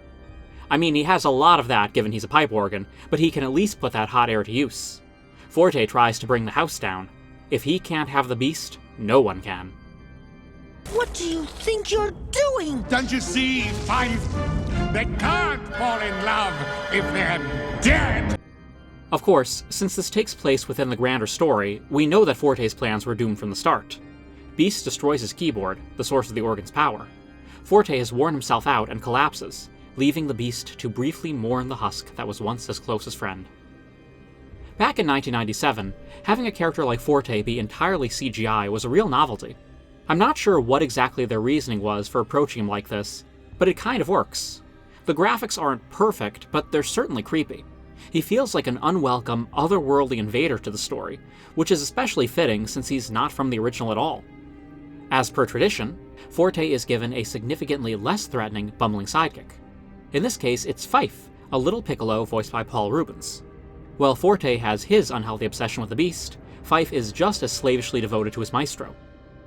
I mean, he has a lot of that given he's a pipe organ, but he can at least put that hot air to use. Forte tries to bring the house down. If he can't have the Beast, no one can. What do you think you're doing? Don't you see, Fife? They can't fall in love if they're dead! Of course, since this takes place within the grander story, we know that Forte's plans were doomed from the start. Beast destroys his keyboard, the source of the organ's power. Forte has worn himself out and collapses, leaving the Beast to briefly mourn the husk that was once his closest friend. Back in 1997, having a character like Forte be entirely CGI was a real novelty. I'm not sure what exactly their reasoning was for approaching him like this, but it kind of works. The graphics aren't perfect, but they're certainly creepy. He feels like an unwelcome, otherworldly invader to the story, which is especially fitting since he's not from the original at all. As per tradition, Forte is given a significantly less threatening, bumbling sidekick. In this case, it's Fife, a little piccolo voiced by Paul Rubens. While Forte has his unhealthy obsession with the beast, Fife is just as slavishly devoted to his maestro.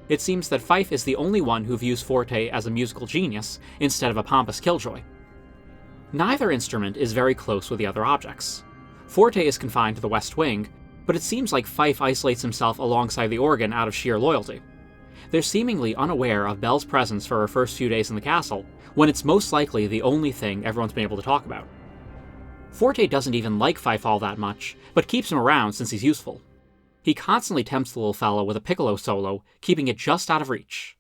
It seems that Fife is the only one who views Forte as a musical genius instead of a pompous killjoy. Neither instrument is very close with the other objects. Forte is confined to the west wing, but it seems like Fife isolates himself alongside the organ out of sheer loyalty. They're seemingly unaware of Belle's presence for her first few days in the castle, when it's most likely the only thing everyone's been able to talk about. Forte doesn't even like Fife all that much, but keeps him around since he's useful. He constantly tempts the little fellow with a piccolo solo, keeping it just out of reach.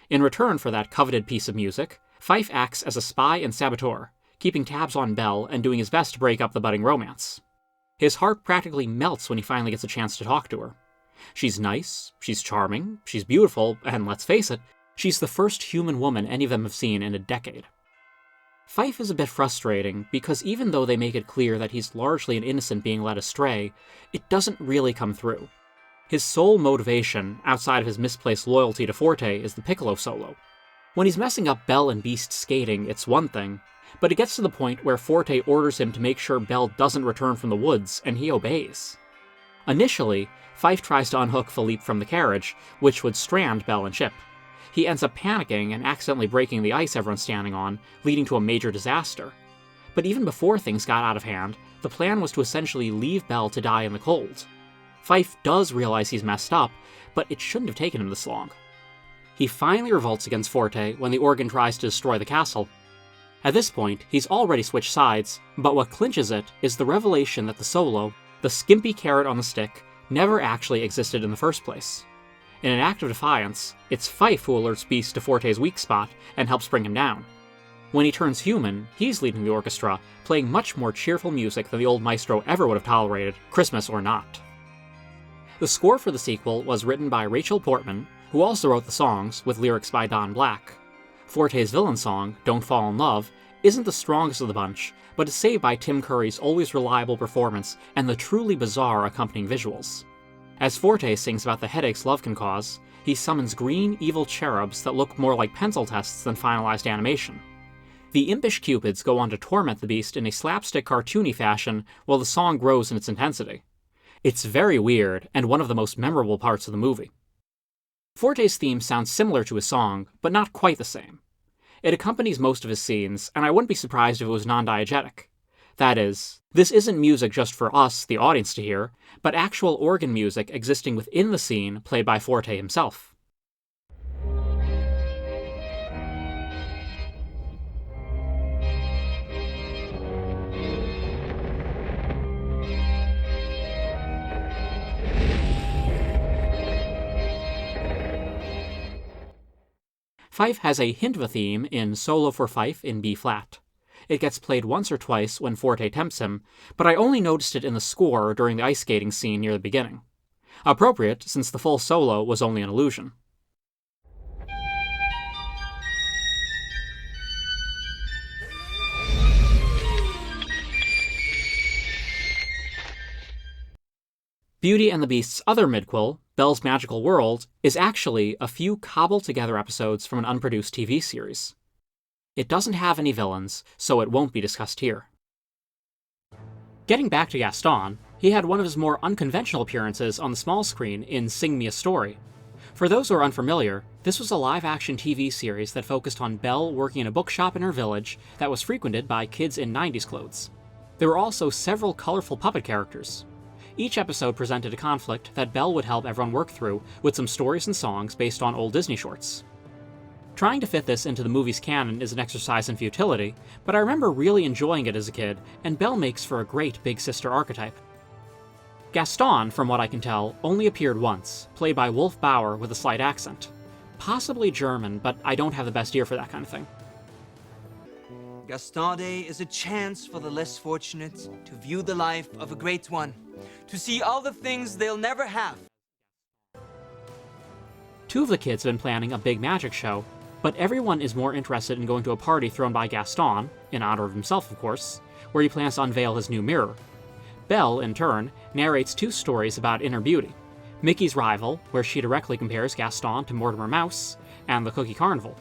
In return for that coveted piece of music, Fife acts as a spy and saboteur, keeping tabs on Belle and doing his best to break up the budding romance. His heart practically melts when he finally gets a chance to talk to her. She's nice, she's charming, she's beautiful, and let's face it, she's the first human woman any of them have seen in a decade. Fife is a bit frustrating because even though they make it clear that he's largely an innocent being led astray, it doesn't really come through. His sole motivation, outside of his misplaced loyalty to Forte, is the piccolo solo. When he's messing up Belle and Beast skating, it's one thing, but it gets to the point where Forte orders him to make sure Belle doesn't return from the woods, and he obeys. Initially, Fife tries to unhook Philippe from the carriage, which would strand Belle and Chip. He ends up panicking and accidentally breaking the ice everyone's standing on, leading to a major disaster. But even before things got out of hand, the plan was to essentially leave Belle to die in the cold. Fife does realize he's messed up, but it shouldn't have taken him this long. He finally revolts against Forte when the organ tries to destroy the castle. At this point, he's already switched sides, but what clinches it is the revelation that the solo, the skimpy carrot on the stick, never actually existed in the first place. In an act of defiance, it's Fife who alerts Beast to Forte's weak spot and helps bring him down. When he turns human, he's leading the orchestra, playing much more cheerful music than the old maestro ever would have tolerated, Christmas or not. The score for the sequel was written by Rachel Portman, who also wrote the songs with lyrics by Don Black. Forte's villain song, Don't Fall in Love, isn't the strongest of the bunch, but is saved by Tim Curry's always reliable performance and the truly bizarre accompanying visuals. As Forte sings about the headaches love can cause, he summons green, evil cherubs that look more like pencil tests than finalized animation. The impish cupids go on to torment the beast in a slapstick cartoony fashion while the song grows in its intensity. It's very weird, and one of the most memorable parts of the movie. Forte's theme sounds similar to his song, but not quite the same. It accompanies most of his scenes, and I wouldn't be surprised if it was non-diegetic. That is, this isn't music just for us, the audience, to hear, but actual organ music existing within the scene played by Forte himself. Fife has a hint of a theme in Solo for Fife in B-flat. It gets played once or twice when Forte tempts him, but I only noticed it in the score during the ice skating scene near the beginning. Appropriate, since the full solo was only an illusion. Beauty and the Beast's other midquel, Belle's Magical World, is actually a few cobbled-together episodes from an unproduced TV series. It doesn't have any villains, so it won't be discussed here. Getting back to Gaston, he had one of his more unconventional appearances on the small screen in Sing Me a Story. For those who are unfamiliar, this was a live-action TV series that focused on Belle working in a bookshop in her village that was frequented by kids in 90s clothes. There were also several colorful puppet characters. Each episode presented a conflict that Belle would help everyone work through, with some stories and songs based on old Disney shorts. Trying to fit this into the movie's canon is an exercise in futility, but I remember really enjoying it as a kid, and Belle makes for a great big sister archetype. Gaston, from what I can tell, only appeared once, played by Wolf Bauer with a slight accent. Possibly German, but I don't have the best ear for that kind of thing. Gaston Day is a chance for the less fortunate to view the life of a great one, to see all the things they'll never have. Two of the kids have been planning a big magic show, But everyone is more interested in going to a party thrown by Gaston, in honor of himself of course, where he plans to unveil his new mirror. Belle, in turn, narrates 2 stories about inner beauty: Mickey's Rival, where she directly compares Gaston to Mortimer Mouse, and the Cookie Carnival.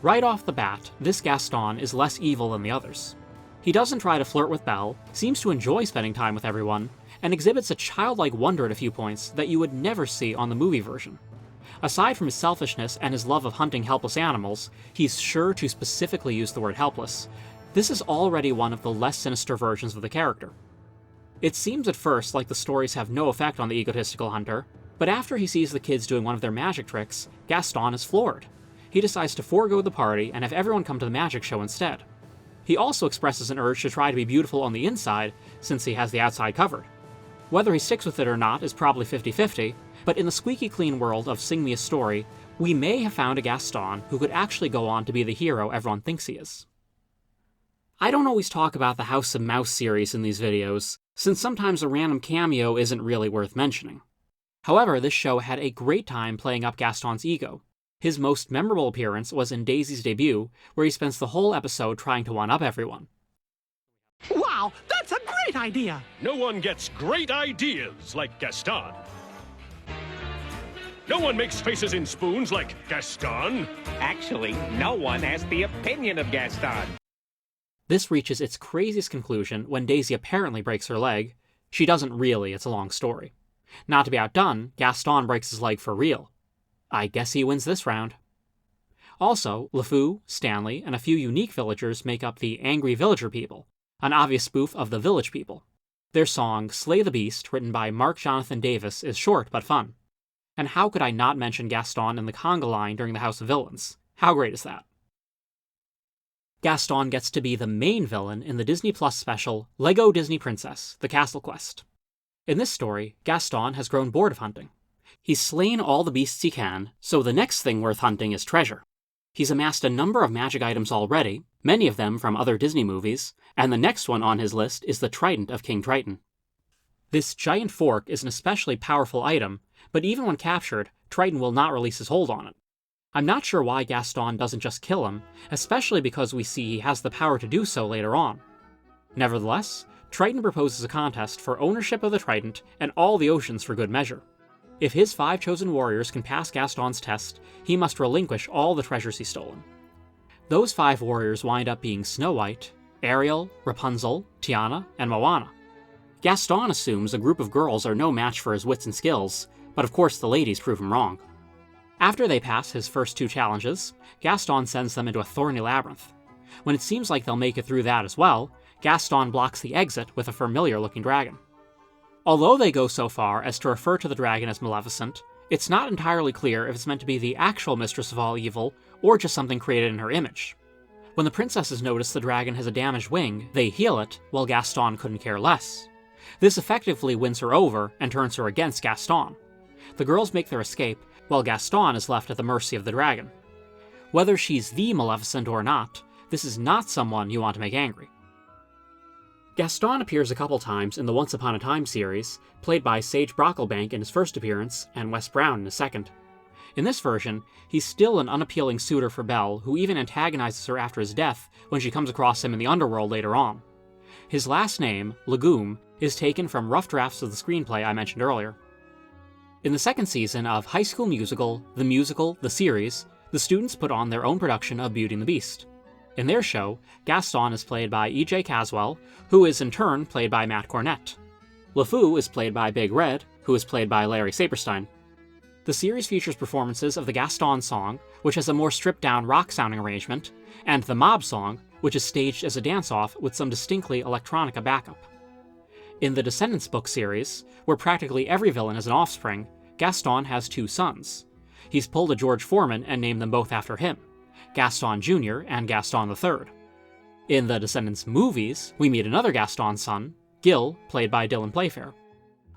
Right off the bat, this Gaston is less evil than the others. He doesn't try to flirt with Belle, seems to enjoy spending time with everyone, and exhibits a childlike wonder at a few points that you would never see on the movie version. Aside from his selfishness and his love of hunting helpless animals, he's sure to specifically use the word helpless. This is already one of the less sinister versions of the character. It seems at first like the stories have no effect on the egotistical hunter, but after he sees the kids doing one of their magic tricks, Gaston is floored. He decides to forego the party and have everyone come to the magic show instead. He also expresses an urge to try to be beautiful on the inside, since he has the outside covered. Whether he sticks with it or not is probably 50-50, but in the squeaky clean world of Sing Me a Story, we may have found a Gaston who could actually go on to be the hero everyone thinks he is. I don't always talk about the House of Mouse series in these videos, since sometimes a random cameo isn't really worth mentioning. However, this show had a great time playing up Gaston's ego. His most memorable appearance was in Daisy's debut, where he spends the whole episode trying to one-up everyone. Wow, that's a great idea! No one gets great ideas like Gaston. No one makes faces in spoons like Gaston. Actually, no one has the opinion of Gaston. This reaches its craziest conclusion when Daisy apparently breaks her leg. She doesn't really, it's a long story. Not to be outdone, Gaston breaks his leg for real. I guess he wins this round. Also, LeFou, Stanley, and a few unique villagers make up the Angry Villager People, an obvious spoof of the Village People. Their song, Slay the Beast, written by Mark Jonathan Davis, is short but fun. And how could I not mention Gaston in the conga line during the House of Villains? How great is that? Gaston gets to be the main villain in the Disney Plus special LEGO Disney Princess: The Castle Quest. In this story, Gaston has grown bored of hunting. He's slain all the beasts he can, so the next thing worth hunting is treasure. He's amassed a number of magic items already, many of them from other Disney movies, and the next one on his list is the trident of King Triton. This giant fork is an especially powerful item, but even when captured, Triton will not release his hold on it. I'm not sure why Gaston doesn't just kill him, especially because we see he has the power to do so later on. Nevertheless, Triton proposes a contest for ownership of the trident and all the oceans for good measure. If his 5 chosen warriors can pass Gaston's test, he must relinquish all the treasures he's stolen. Those 5 warriors wind up being Snow White, Ariel, Rapunzel, Tiana, and Moana. Gaston assumes a group of girls are no match for his wits and skills, but of course the ladies prove him wrong. After they pass his first 2 challenges, Gaston sends them into a thorny labyrinth. When it seems like they'll make it through that as well, Gaston blocks the exit with a familiar-looking dragon. Although they go so far as to refer to the dragon as Maleficent, it's not entirely clear if it's meant to be the actual mistress of all evil, or just something created in her image. When the princesses notice the dragon has a damaged wing, they heal it, while Gaston couldn't care less. This effectively wins her over and turns her against Gaston. The girls make their escape, while Gaston is left at the mercy of the dragon. Whether she's the Maleficent or not, this is not someone you want to make angry. Gaston appears a couple times in the Once Upon a Time series, played by Sage Brocklebank in his first appearance and Wes Brown in his second. In this version, he's still an unappealing suitor for Belle, who even antagonizes her after his death when she comes across him in the underworld later on. His last name, LeGume, is taken from rough drafts of the screenplay I mentioned earlier. In the second season of High School Musical, the series, the students put on their own production of Beauty and the Beast. In their show, Gaston is played by E.J. Caswell, who is in turn played by Matt Cornett. LeFou is played by Big Red, who is played by Larry Saperstein. The series features performances of the Gaston song, which has a more stripped-down rock-sounding arrangement, and the Mob song, which is staged as a dance-off with some distinctly electronica backup. In the Descendants book series, where practically every villain is an offspring, Gaston has 2 sons. He's pulled a George Foreman and named them both after him, Gaston Jr. and Gaston III. In the Descendants movies, we meet another Gaston son, Gil, played by Dylan Playfair.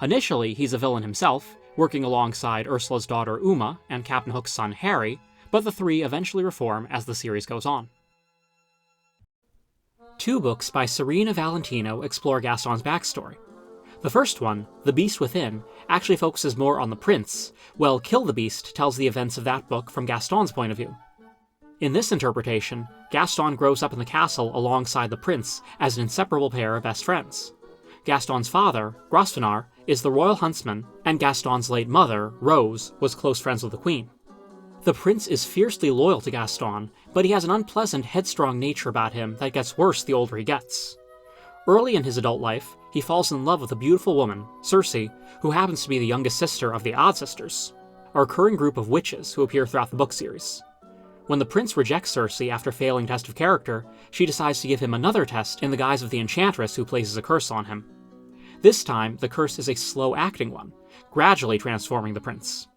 Initially, he's a villain himself, working alongside Ursula's daughter Uma and Captain Hook's son Harry, but the 3 eventually reform as the series goes on. 2 books by Serena Valentino explore Gaston's backstory. The first one, The Beast Within, actually focuses more on the prince, while Kill the Beast tells the events of that book from Gaston's point of view. In this interpretation, Gaston grows up in the castle alongside the prince as an inseparable pair of best friends. Gaston's father, Grosvenor, is the royal huntsman, and Gaston's late mother, Rose, was close friends with the queen. The prince is fiercely loyal to Gaston, but he has an unpleasant, headstrong nature about him that gets worse the older he gets. Early in his adult life, he falls in love with a beautiful woman, Circe, who happens to be the youngest sister of the Odd Sisters, a recurring group of witches who appear throughout the book series. When the prince rejects Circe after failing test of character, she decides to give him another test in the guise of the Enchantress who places a curse on him. This time, the curse is a slow-acting one, gradually transforming the prince.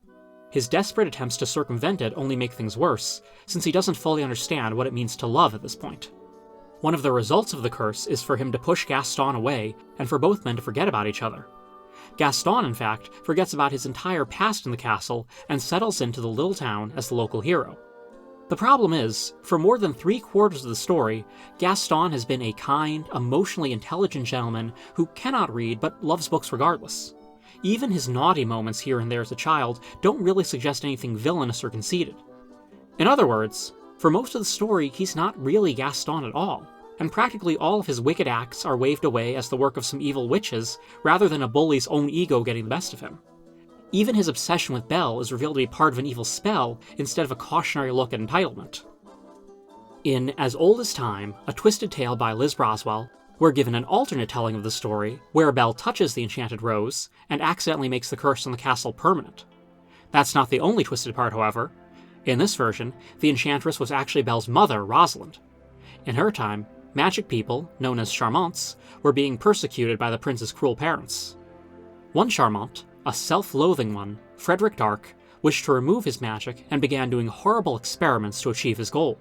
His desperate attempts to circumvent it only make things worse, since he doesn't fully understand what it means to love at this point. One of the results of the curse is for him to push Gaston away, and for both men to forget about each other. Gaston, in fact, forgets about his entire past in the castle and settles into the little town as the local hero. The problem is, for more than 3/4 of the story, Gaston has been a kind, emotionally intelligent gentleman who cannot read but loves books regardless. Even his naughty moments here and there as a child don't really suggest anything villainous or conceited. In other words, for most of the story, he's not really Gaston at all, and practically all of his wicked acts are waved away as the work of some evil witches, rather than a bully's own ego getting the best of him. Even his obsession with Belle is revealed to be part of an evil spell instead of a cautionary look at entitlement. In As Old as Time, A Twisted Tale by Liz Broswell, we're given an alternate telling of the story where Belle touches the enchanted rose and accidentally makes the curse on the castle permanent. That's not the only twisted part, however. In this version, the Enchantress was actually Belle's mother, Rosalind. In her time, magic people, known as Charmantes, were being persecuted by the prince's cruel parents. One Charmante, a self-loathing one, Frederick D'Arque, wished to remove his magic and began doing horrible experiments to achieve his goal.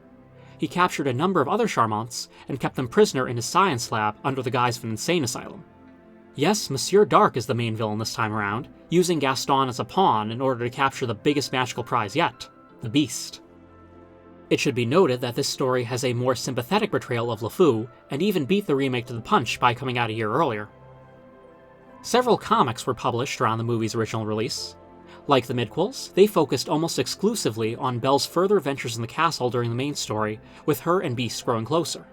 He captured a number of other Charmantes and kept them prisoner in his science lab under the guise of an insane asylum. Yes, Monsieur D'Arque is the main villain this time around, using Gaston as a pawn in order to capture the biggest magical prize yet, the Beast. It should be noted that this story has a more sympathetic portrayal of LeFou, and even beat the remake to the punch by coming out a year earlier. Several comics were published around the movie's original release. Like the midquels, they focused almost exclusively on Belle's further adventures in the castle during the main story, with her and Beast growing closer.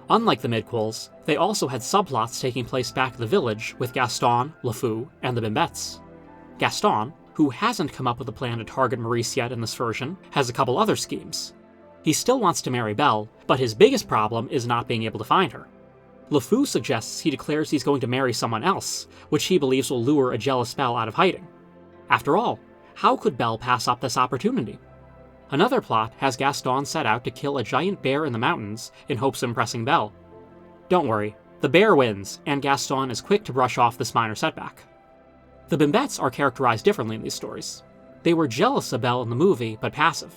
Unlike the midquels, they also had subplots taking place back at the village with Gaston, LeFou, and the Bimbettes. Gaston, who hasn't come up with a plan to target Maurice yet in this version, has a couple other schemes. He still wants to marry Belle, but his biggest problem is not being able to find her. LeFou suggests he declares he's going to marry someone else, which he believes will lure a jealous Belle out of hiding. After all, how could Belle pass up this opportunity? Another plot has Gaston set out to kill a giant bear in the mountains in hopes of impressing Belle. Don't worry, the bear wins, and Gaston is quick to brush off this minor setback. The Bimbettes are characterized differently in these stories. They were jealous of Belle in the movie, but passive.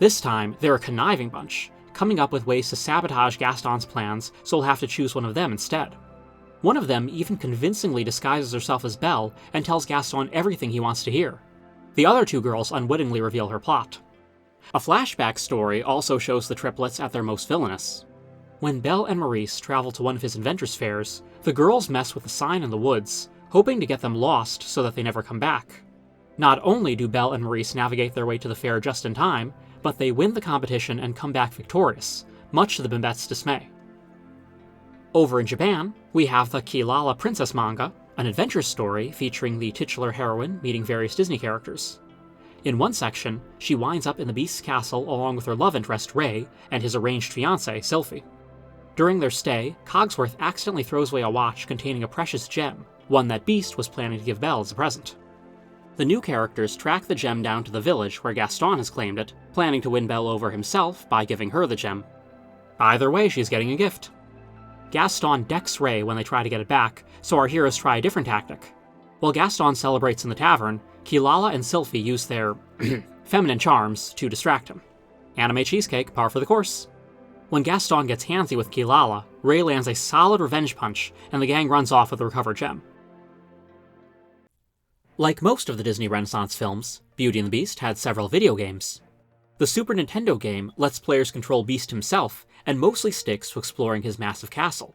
This time, they're a conniving bunch, coming up with ways to sabotage Gaston's plans, so he'll have to choose one of them instead. One of them even convincingly disguises herself as Belle and tells Gaston everything he wants to hear. The other two girls unwittingly reveal her plot. A flashback story also shows the triplets at their most villainous. When Belle and Maurice travel to one of his adventures fairs, the girls mess with a sign in the woods, hoping to get them lost so that they never come back. Not only do Belle and Maurice navigate their way to the fair just in time, but they win the competition and come back victorious, much to the Bimbettes' dismay. Over in Japan, we have the Kilala Princess manga, an adventure story featuring the titular heroine meeting various Disney characters. In one section, she winds up in the Beast's castle along with her love interest, Ray, and his arranged fiancée, Sylphie. During their stay, Cogsworth accidentally throws away a watch containing a precious gem, one that Beast was planning to give Belle as a present. The new characters track the gem down to the village where Gaston has claimed it, planning to win Belle over himself by giving her the gem. Either way, she's getting a gift. Gaston decks Ray when they try to get it back, so our heroes try a different tactic. While Gaston celebrates in the tavern, Kilala and Sylphie use their feminine charms to distract him. Anime cheesecake, par for the course. When Gaston gets handsy with Kilala, Ray lands a solid revenge punch, and the gang runs off with the recovered gem. Like most of the Disney Renaissance films, Beauty and the Beast had several video games. The Super Nintendo game lets players control Beast himself, and mostly sticks to exploring his massive castle.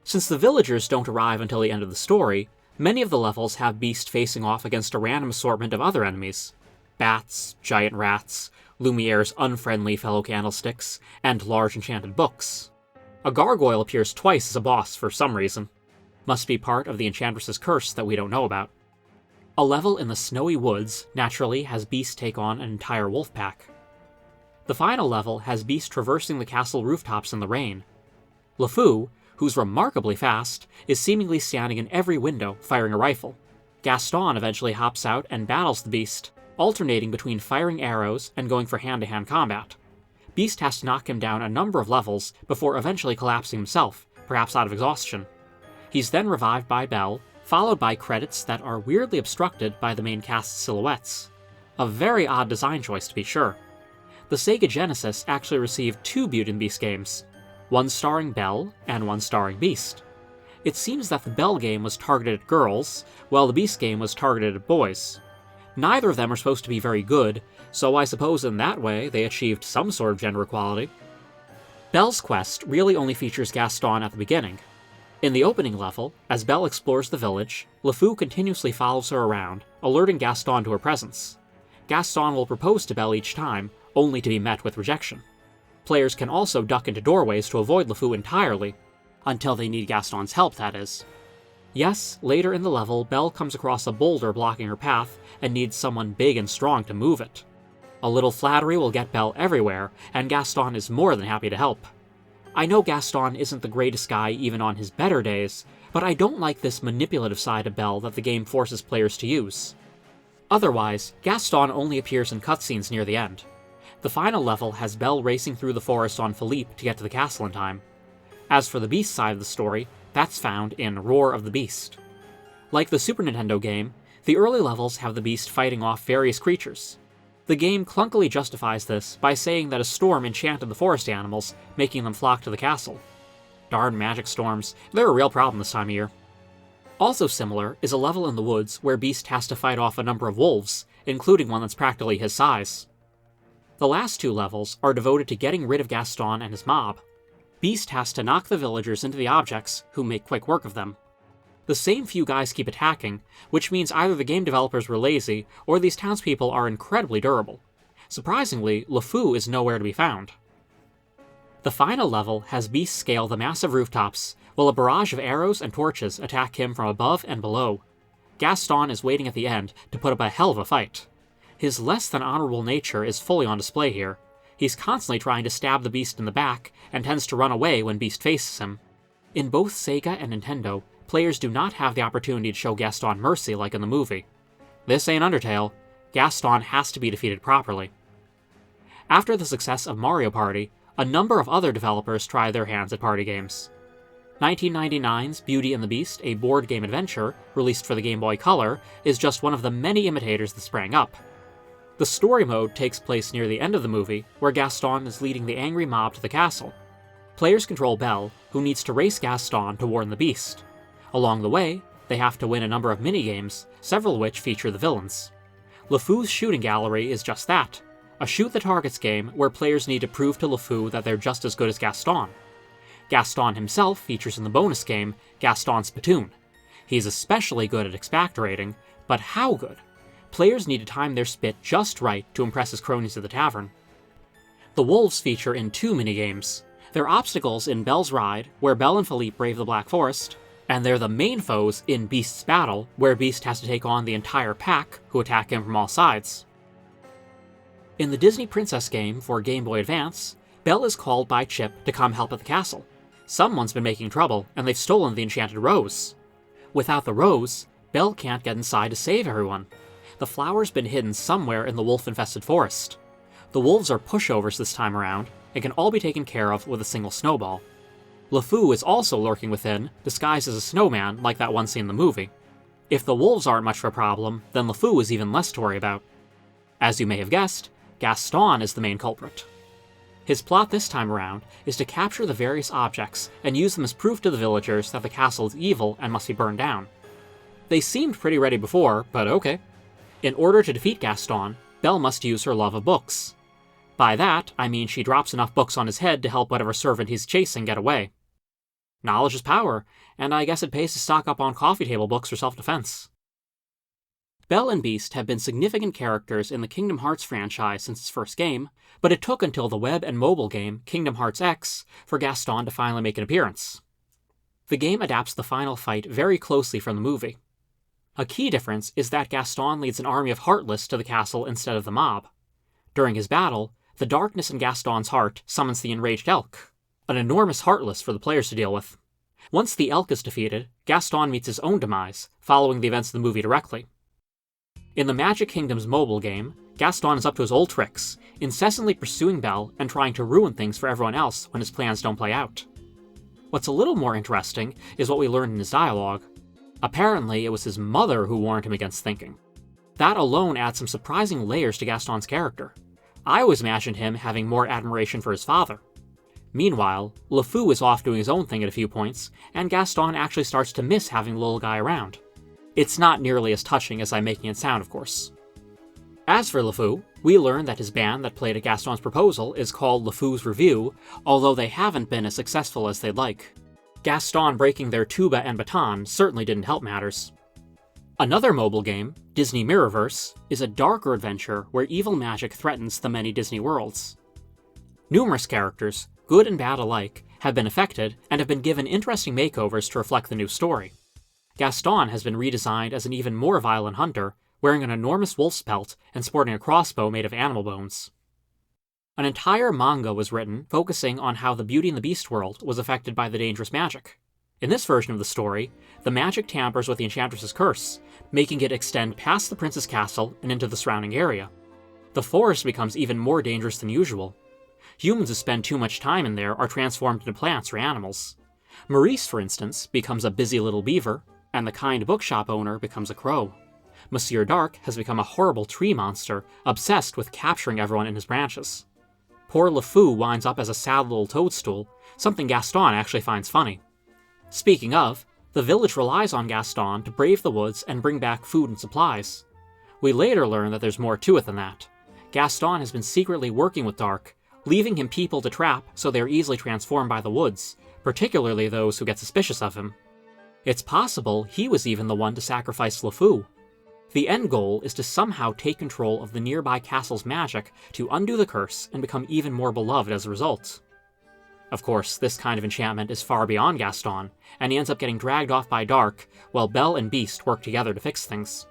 Since the villagers don't arrive until the end of the story, many of the levels have Beast facing off against a random assortment of other enemies. Bats, giant rats, Lumiere's unfriendly fellow candlesticks, and large enchanted books. A gargoyle appears twice as a boss for some reason. Must be part of the Enchantress's curse that we don't know about. A level in the snowy woods naturally has Beast take on an entire wolf pack. The final level has Beast traversing the castle rooftops in the rain. LeFou, who's remarkably fast, is seemingly standing in every window firing a rifle. Gaston eventually hops out and battles the Beast, alternating between firing arrows and going for hand-to-hand combat. Beast has to knock him down a number of levels before eventually collapsing himself, perhaps out of exhaustion. He's then revived by Belle, followed by credits that are weirdly obstructed by the main cast's silhouettes. A very odd design choice, to be sure. The Sega Genesis actually received 2 Beauty and the Beast games, one starring Belle and one starring Beast. It seems that the Belle game was targeted at girls, while the Beast game was targeted at boys. Neither of them are supposed to be very good, so I suppose in that way they achieved some sort of gender equality. Belle's quest really only features Gaston at the beginning. In the opening level, as Belle explores the village, LeFou continuously follows her around, alerting Gaston to her presence. Gaston will propose to Belle each time, only to be met with rejection. Players can also duck into doorways to avoid LeFou entirely, until they need Gaston's help, that is. Yes, later in the level, Belle comes across a boulder blocking her path and needs someone big and strong to move it. A little flattery will get Belle everywhere, and Gaston is more than happy to help. I know Gaston isn't the greatest guy even on his better days, but I don't like this manipulative side of Belle that the game forces players to use. Otherwise, Gaston only appears in cutscenes near the end. The final level has Belle racing through the forest on Philippe to get to the castle in time. As for the Beast side of the story, that's found in Roar of the Beast. Like the Super Nintendo game, the early levels have the Beast fighting off various creatures. The game clunkily justifies this by saying that a storm enchanted the forest animals, making them flock to the castle. Darn magic storms, they're a real problem this time of year. Also similar is a level in the woods where Beast has to fight off a number of wolves, including one that's practically his size. The last 2 levels are devoted to getting rid of Gaston and his mob. Beast has to knock the villagers into the objects, who make quick work of them. The same few guys keep attacking, which means either the game developers were lazy, or these townspeople are incredibly durable. Surprisingly, LeFou is nowhere to be found. The final level has Beast scale the massive rooftops, while a barrage of arrows and torches attack him from above and below. Gaston is waiting at the end to put up a hell of a fight. His less than honorable nature is fully on display here. He's constantly trying to stab the Beast in the back, and tends to run away when Beast faces him. In both Sega and Nintendo, players do not have the opportunity to show Gaston mercy like in the movie. This ain't Undertale. Gaston has to be defeated properly. After the success of Mario Party, a number of other developers tried their hands at party games. 1999's Beauty and the Beast, a board game adventure, released for the Game Boy Color, is just one of the many imitators that sprang up. The story mode takes place near the end of the movie, where Gaston is leading the angry mob to the castle. Players control Belle, who needs to race Gaston to warn the Beast. Along the way, they have to win a number of minigames, several of which feature the villains. LeFou's shooting gallery is just that, a shoot-the-targets game where players need to prove to LeFou that they're just as good as Gaston. Gaston himself features in the bonus game, Gaston's Spittoon. He's especially good at expectorating, but how good? Players need to time their spit just right to impress his cronies at the tavern. The wolves feature in 2 minigames. They're obstacles in Belle's Ride, where Belle and Philippe brave the Black Forest, and they're the main foes in Beast's Battle, where Beast has to take on the entire pack, who attack him from all sides. In the Disney Princess game for Game Boy Advance, Belle is called by Chip to come help at the castle. Someone's been making trouble, and they've stolen the enchanted rose. Without the rose, Belle can't get inside to save everyone. The flower's been hidden somewhere in the wolf-infested forest. The wolves are pushovers this time around, and can all be taken care of with a single snowball. LeFou is also lurking within, disguised as a snowman like that one scene in the movie. If the wolves aren't much of a problem, then LeFou is even less to worry about. As you may have guessed, Gaston is the main culprit. His plot this time around is to capture the various objects and use them as proof to the villagers that the castle is evil and must be burned down. They seemed pretty ready before, but okay. In order to defeat Gaston, Belle must use her love of books. By that, I mean she drops enough books on his head to help whatever servant he's chasing get away. Knowledge is power, and I guess it pays to stock up on coffee table books for self-defense. Belle and Beast have been significant characters in the Kingdom Hearts franchise since its first game, but it took until the web and mobile game Kingdom Hearts X for Gaston to finally make an appearance. The game adapts the final fight very closely from the movie. A key difference is that Gaston leads an army of Heartless to the castle instead of the mob. During his battle, the darkness in Gaston's heart summons the enraged Elk, an enormous Heartless for the players to deal with. Once the Elk is defeated, Gaston meets his own demise, following the events of the movie directly. In the Magic Kingdom's mobile game, Gaston is up to his old tricks, incessantly pursuing Belle and trying to ruin things for everyone else when his plans don't play out. What's a little more interesting is what we learned in his dialogue. Apparently, it was his mother who warned him against thinking. That alone adds some surprising layers to Gaston's character. I always imagined him having more admiration for his father. Meanwhile, LeFou is off doing his own thing at a few points, and Gaston actually starts to miss having the little guy around. It's not nearly as touching as I'm making it sound, of course. As for LeFou, we learn that his band that played at Gaston's proposal is called LeFou's Revue, although they haven't been as successful as they'd like. Gaston breaking their tuba and baton certainly didn't help matters. Another mobile game, Disney Mirrorverse, is a darker adventure where evil magic threatens the many Disney worlds. Numerous characters, good and bad alike, have been affected and have been given interesting makeovers to reflect the new story. Gaston has been redesigned as an even more violent hunter, wearing an enormous wolf's pelt and sporting a crossbow made of animal bones. An entire manga was written focusing on how the Beauty and the Beast world was affected by the dangerous magic. In this version of the story, the magic tampers with the Enchantress's curse, making it extend past the prince's castle and into the surrounding area. The forest becomes even more dangerous than usual. Humans who spend too much time in there are transformed into plants or animals. Maurice, for instance, becomes a busy little beaver, and the kind bookshop owner becomes a crow. Monsieur D'Arque has become a horrible tree monster, obsessed with capturing everyone in his branches. Poor LeFou winds up as a sad little toadstool, something Gaston actually finds funny. Speaking of, the village relies on Gaston to brave the woods and bring back food and supplies. We later learn that there's more to it than that. Gaston has been secretly working with D'Arque, leaving him people to trap so they are easily transformed by the woods, particularly those who get suspicious of him. It's possible he was even the one to sacrifice LeFou. The end goal is to somehow take control of the nearby castle's magic to undo the curse and become even more beloved as a result. Of course, this kind of enchantment is far beyond Gaston, and he ends up getting dragged off by D'Arque while Belle and Beast work together to fix things.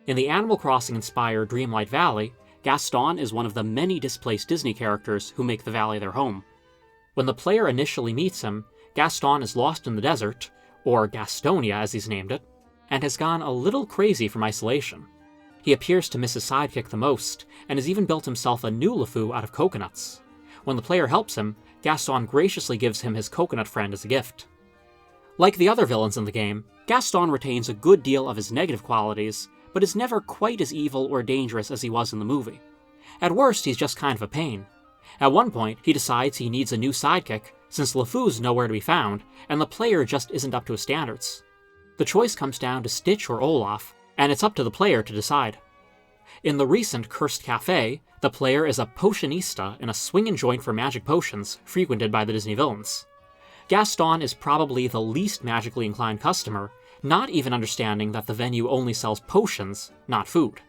In the Animal Crossing-inspired Dreamlight Valley, Gaston is one of the many displaced Disney characters who make the valley their home. When the player initially meets him, Gaston is lost in the desert, or Gastonia as he's named it, and has gone a little crazy from isolation. He appears to miss his sidekick the most, and has even built himself a new LeFou out of coconuts. When the player helps him, Gaston graciously gives him his coconut friend as a gift. Like the other villains in the game, Gaston retains a good deal of his negative qualities, but is never quite as evil or dangerous as he was in the movie. At worst, he's just kind of a pain. At one point, he decides he needs a new sidekick, since LeFou's nowhere to be found, and the player just isn't up to his standards. The choice comes down to Stitch or Olaf, and it's up to the player to decide. In the recent Cursed Cafe, the player is a potionista in a swingin' joint for magic potions frequented by the Disney villains. Gaston is probably the least magically inclined customer, not even understanding that the venue only sells potions, not food.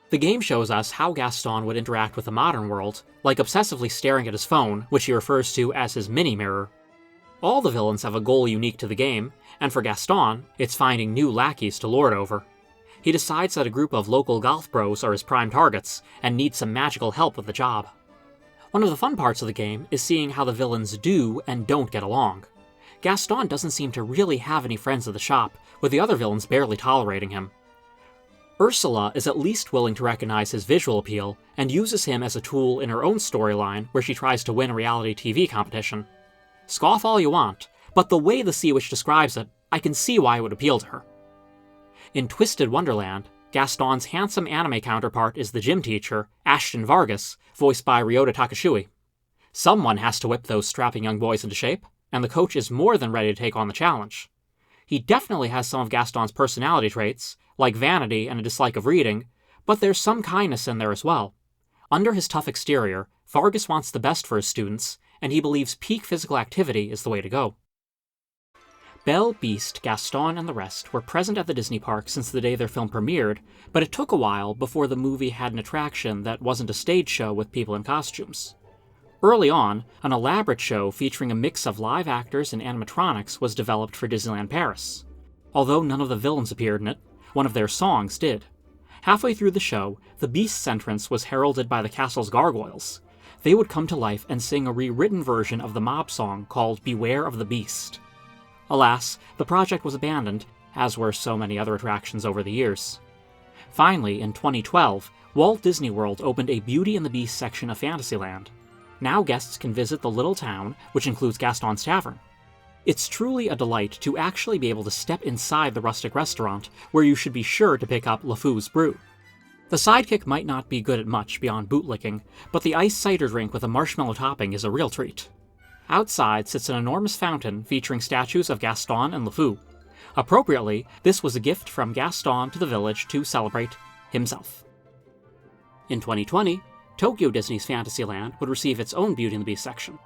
The game shows us how Gaston would interact with the modern world, like obsessively staring at his phone, which he refers to as his mini-mirror. All the villains have a goal unique to the game, and for Gaston, it's finding new lackeys to lord over. He decides that a group of local golf bros are his prime targets, and needs some magical help with the job. One of the fun parts of the game is seeing how the villains do and don't get along. Gaston doesn't seem to really have any friends at the shop, with the other villains barely tolerating him. Ursula is at least willing to recognize his visual appeal, and uses him as a tool in her own storyline where she tries to win a reality TV competition. Scoff all you want, but the way the Sea Witch describes it, I can see why it would appeal to her. In Twisted Wonderland, Gaston's handsome anime counterpart is the gym teacher, Ashton Vargas, voiced by Ryota Takashui. Someone has to whip those strapping young boys into shape, and the coach is more than ready to take on the challenge. He definitely has some of Gaston's personality traits, like vanity and a dislike of reading, but there's some kindness in there as well. Under his tough exterior, Vargas wants the best for his students, and he believes peak physical activity is the way to go. Belle, Beast, Gaston, and the rest were present at the Disney park since the day their film premiered, but it took a while before the movie had an attraction that wasn't a stage show with people in costumes. Early on, an elaborate show featuring a mix of live actors and animatronics was developed for Disneyland Paris. Although none of the villains appeared in it, one of their songs did. Halfway through the show, the Beast's entrance was heralded by the castle's gargoyles. They would come to life and sing a rewritten version of the mob song called Beware of the Beast. Alas, the project was abandoned, as were so many other attractions over the years. Finally, in 2012, Walt Disney World opened a Beauty and the Beast section of Fantasyland. Now guests can visit the little town, which includes Gaston's Tavern. It's truly a delight to actually be able to step inside the rustic restaurant, where you should be sure to pick up LeFou's brew. The sidekick might not be good at much beyond bootlicking, but the iced cider drink with a marshmallow topping is a real treat. Outside sits an enormous fountain featuring statues of Gaston and LeFou. Appropriately, this was a gift from Gaston to the village to celebrate himself. In 2020, Tokyo Disney's Fantasyland would receive its own Beauty and the Beast section.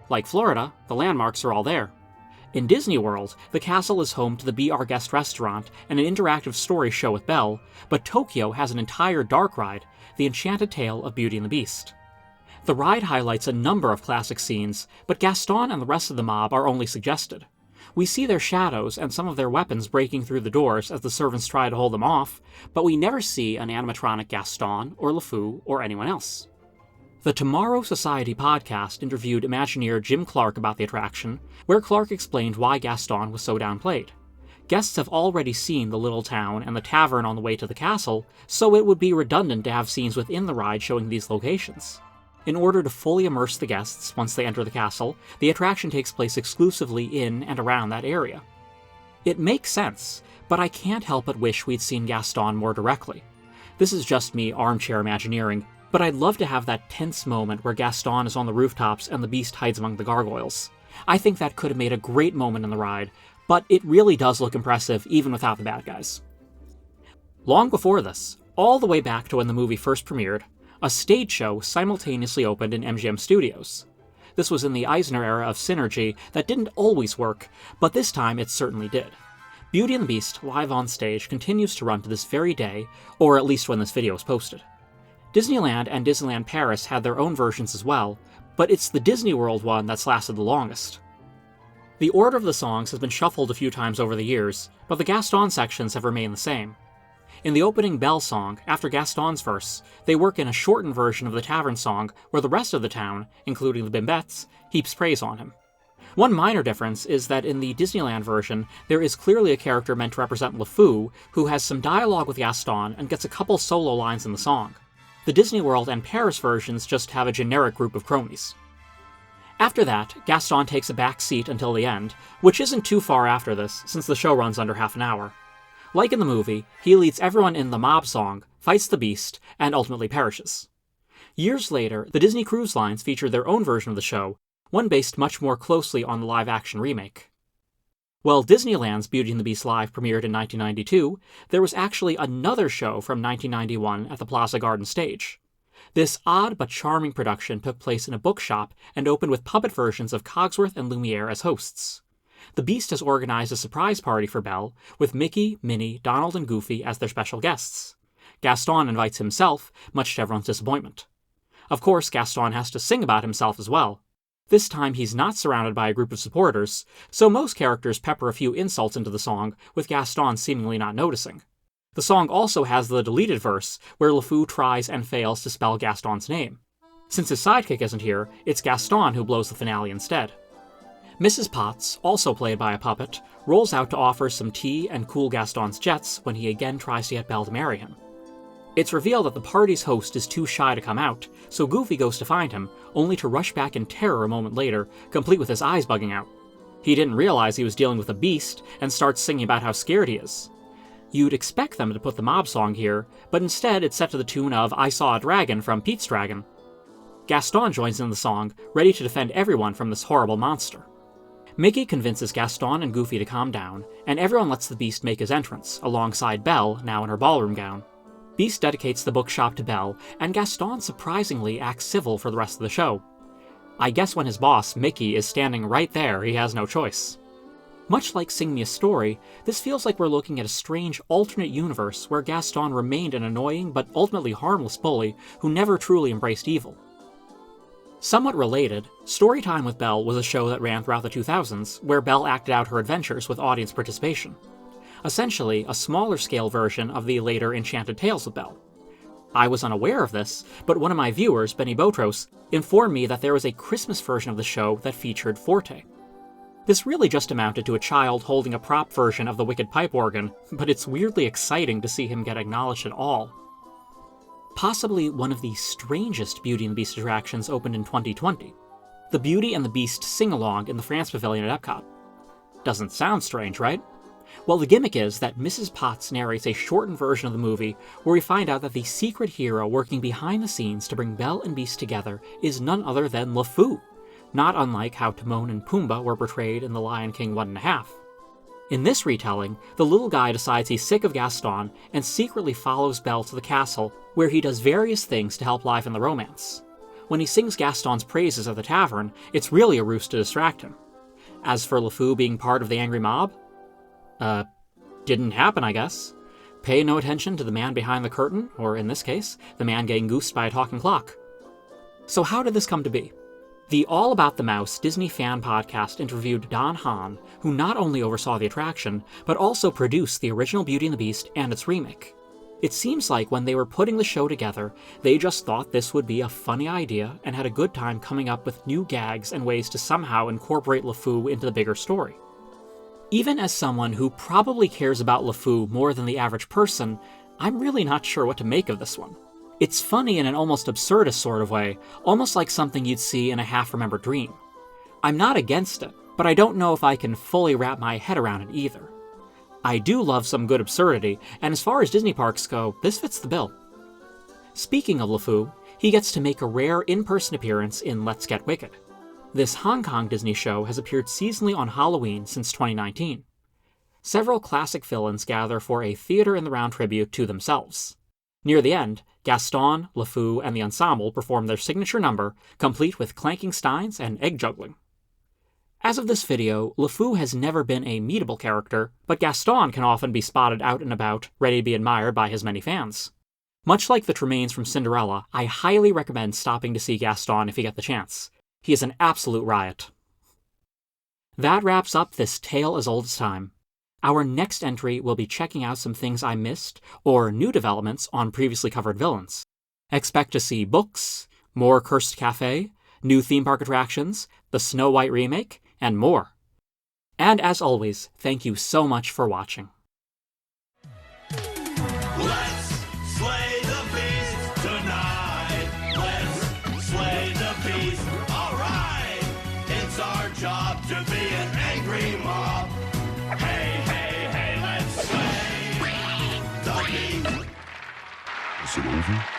Like Florida, the landmarks are all there. In Disney World, the castle is home to the Be Our Guest restaurant and an interactive story show with Belle, but Tokyo has an entire dark ride, the Enchanted Tale of Beauty and the Beast. The ride highlights a number of classic scenes, but Gaston and the rest of the mob are only suggested. We see their shadows and some of their weapons breaking through the doors as the servants try to hold them off, but we never see an animatronic Gaston or LeFou or anyone else. The Tomorrow Society podcast interviewed Imagineer Jim Clark about the attraction, where Clark explained why Gaston was so downplayed. Guests have already seen the little town and the tavern on the way to the castle, so it would be redundant to have scenes within the ride showing these locations. In order to fully immerse the guests once they enter the castle, the attraction takes place exclusively in and around that area. It makes sense, but I can't help but wish we'd seen Gaston more directly. This is just me armchair Imagineering, but I'd love to have that tense moment where Gaston is on the rooftops and the Beast hides among the gargoyles. I think that could have made a great moment in the ride, but it really does look impressive even without the bad guys. Long before this, all the way back to when the movie first premiered, a stage show simultaneously opened in MGM Studios. This was in the Eisner era of synergy that didn't always work, but this time it certainly did. Beauty and the Beast live on stage continues to run to this very day, or at least when this video is posted. Disneyland and Disneyland Paris had their own versions as well, but it's the Disney World one that's lasted the longest. The order of the songs has been shuffled a few times over the years, but the Gaston sections have remained the same. In the opening Belle song, after Gaston's verse, they work in a shortened version of the Tavern song where the rest of the town, including the Bimbettes, heaps praise on him. One minor difference is that in the Disneyland version, there is clearly a character meant to represent LeFou, who has some dialogue with Gaston and gets a couple solo lines in the song. The Disney World and Paris versions just have a generic group of cronies. After that, Gaston takes a back seat until the end, which isn't too far after this, since the show runs under half an hour. Like in the movie, he leads everyone in the mob song, fights the Beast, and ultimately perishes. Years later, the Disney Cruise Lines featured their own version of the show, one based much more closely on the live-action remake. While Disneyland's Beauty and the Beast Live premiered in 1992, there was actually another show from 1991 at the Plaza Garden stage. This odd but charming production took place in a bookshop and opened with puppet versions of Cogsworth and Lumiere as hosts. The Beast has organized a surprise party for Belle, with Mickey, Minnie, Donald, and Goofy as their special guests. Gaston invites himself, much to everyone's disappointment. Of course, Gaston has to sing about himself as well. This time he's not surrounded by a group of supporters, so most characters pepper a few insults into the song, with Gaston seemingly not noticing. The song also has the deleted verse, where LeFou tries and fails to spell Gaston's name. Since his sidekick isn't here, it's Gaston who blows the finale instead. Mrs. Potts, also played by a puppet, rolls out to offer some tea and cool Gaston's jets when he again tries to get Belle to marry him. It's revealed that the party's host is too shy to come out, so Goofy goes to find him, only to rush back in terror a moment later, complete with his eyes bugging out. He didn't realize he was dealing with a beast, and starts singing about how scared he is. You'd expect them to put the mob song here, but instead it's set to the tune of I Saw a Dragon from Pete's Dragon. Gaston joins in the song, ready to defend everyone from this horrible monster. Mickey convinces Gaston and Goofy to calm down, and everyone lets the Beast make his entrance, alongside Belle, now in her ballroom gown. Beast dedicates the bookshop to Belle, and Gaston surprisingly acts civil for the rest of the show. I guess when his boss, Mickey, is standing right there, he has no choice. Much like Sing Me a Story, this feels like we're looking at a strange alternate universe where Gaston remained an annoying but ultimately harmless bully who never truly embraced evil. Somewhat related, Storytime with Belle was a show that ran throughout the 2000s, where Belle acted out her adventures with audience participation. Essentially, a smaller-scale version of the later Enchanted Tales with Belle. I was unaware of this, but one of my viewers, Benny Botros, informed me that there was a Christmas version of the show that featured Forte. This really just amounted to a child holding a prop version of the Wicked Pipe organ, but it's weirdly exciting to see him get acknowledged at all. Possibly one of the strangest Beauty and the Beast attractions opened in 2020. The Beauty and the Beast sing-along in the France Pavilion at Epcot. Doesn't sound strange, right? Well, the gimmick is that Mrs. Potts narrates a shortened version of the movie where we find out that the secret hero working behind the scenes to bring Belle and Beast together is none other than LeFou, not unlike how Timon and Pumbaa were portrayed in The Lion King 1.5. In this retelling, the little guy decides he's sick of Gaston and secretly follows Belle to the castle, where he does various things to help liven the romance. When he sings Gaston's praises at the tavern, it's really a ruse to distract him. As for LeFou being part of the angry mob, didn't happen, I guess. Pay no attention to the man behind the curtain, or in this case, the man getting goosed by a talking clock. So how did this come to be? The All About the Mouse Disney fan podcast interviewed Don Hahn, who not only oversaw the attraction, but also produced the original Beauty and the Beast and its remake. It seems like when they were putting the show together, they just thought this would be a funny idea and had a good time coming up with new gags and ways to somehow incorporate LeFou into the bigger story. Even as someone who probably cares about LeFou more than the average person, I'm really not sure what to make of this one. It's funny in an almost absurdist sort of way, almost like something you'd see in a half-remembered dream. I'm not against it, but I don't know if I can fully wrap my head around it either. I do love some good absurdity, and as far as Disney parks go, this fits the bill. Speaking of LeFou, he gets to make a rare in-person appearance in Let's Get Wicked. This Hong Kong Disney show has appeared seasonally on Halloween since 2019. Several classic villains gather for a theater-in-the-round tribute to themselves. Near the end, Gaston, LeFou, and the ensemble perform their signature number, complete with clanking steins and egg juggling. As of this video, LeFou has never been a meetable character, but Gaston can often be spotted out and about, ready to be admired by his many fans. Much like the Tremaines from Cinderella, I highly recommend stopping to see Gaston if you get the chance. He is an absolute riot. That wraps up this tale as old as time. Our next entry will be checking out some things I missed, or new developments on previously covered villains. Expect to see books, more Cursed Cafe, new theme park attractions, the Snow White remake, and more. And as always, thank you so much for watching. Let's slay the beast tonight. Let's slay the beast. All right. It's our job to be an angry mob. Hey, hey, hey, let's slay the beast. Is it over?